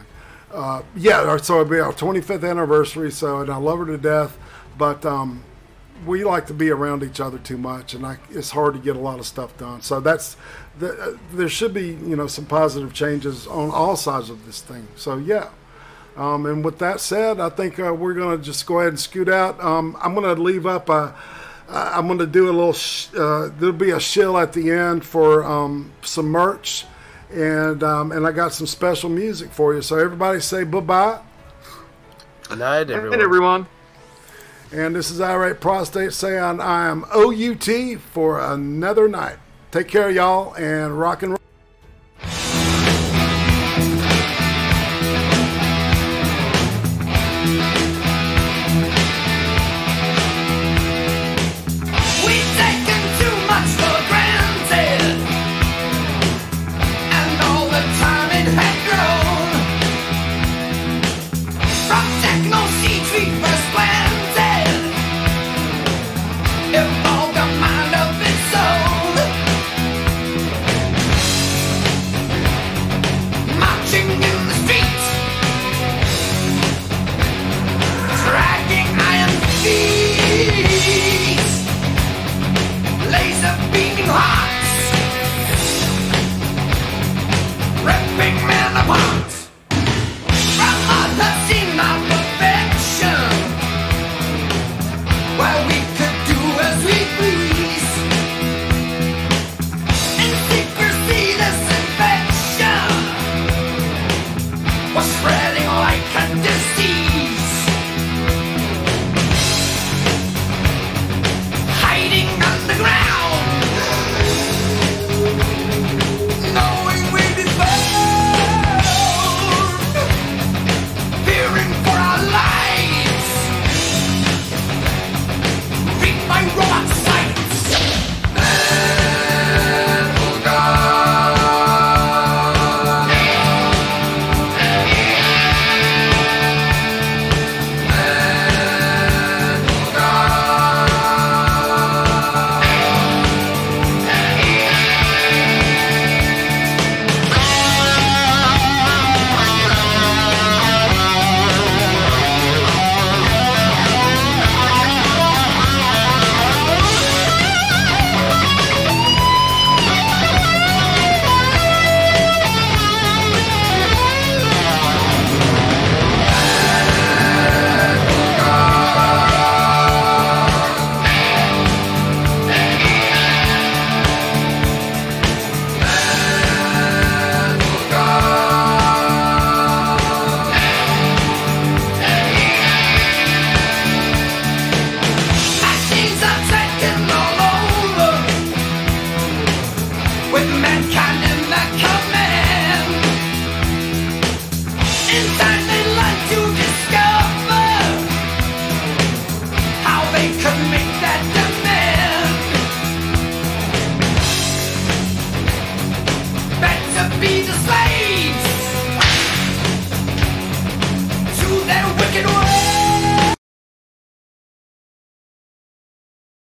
Yeah, so it'll be our 25th anniversary. So, and I love her to death, but. We like to be around each other too much, and it's hard to get a lot of stuff done. So there should be some positive changes on all sides of this thing. So yeah, and with that said, I think we're going to just go ahead and scoot out. I'm going to leave up I'm going to do a little. There'll be a shill at the end for some merch, and I got some special music for you. So everybody say bye-bye. Good night, everyone. Good night, everyone. And this is IRATE Prostate saying I am OUT for another night. Take care, y'all, and rock and roll. We've taken too much for granted, and all the time it had grown. From techno seeds we first planted, evolved a mind of its own. Marching in the streets, dragging iron feet, laser beaming hearts, ripping men apart. From other scene of perfection, where we could do as we please. In secrecy, this infection was spreading like a disease.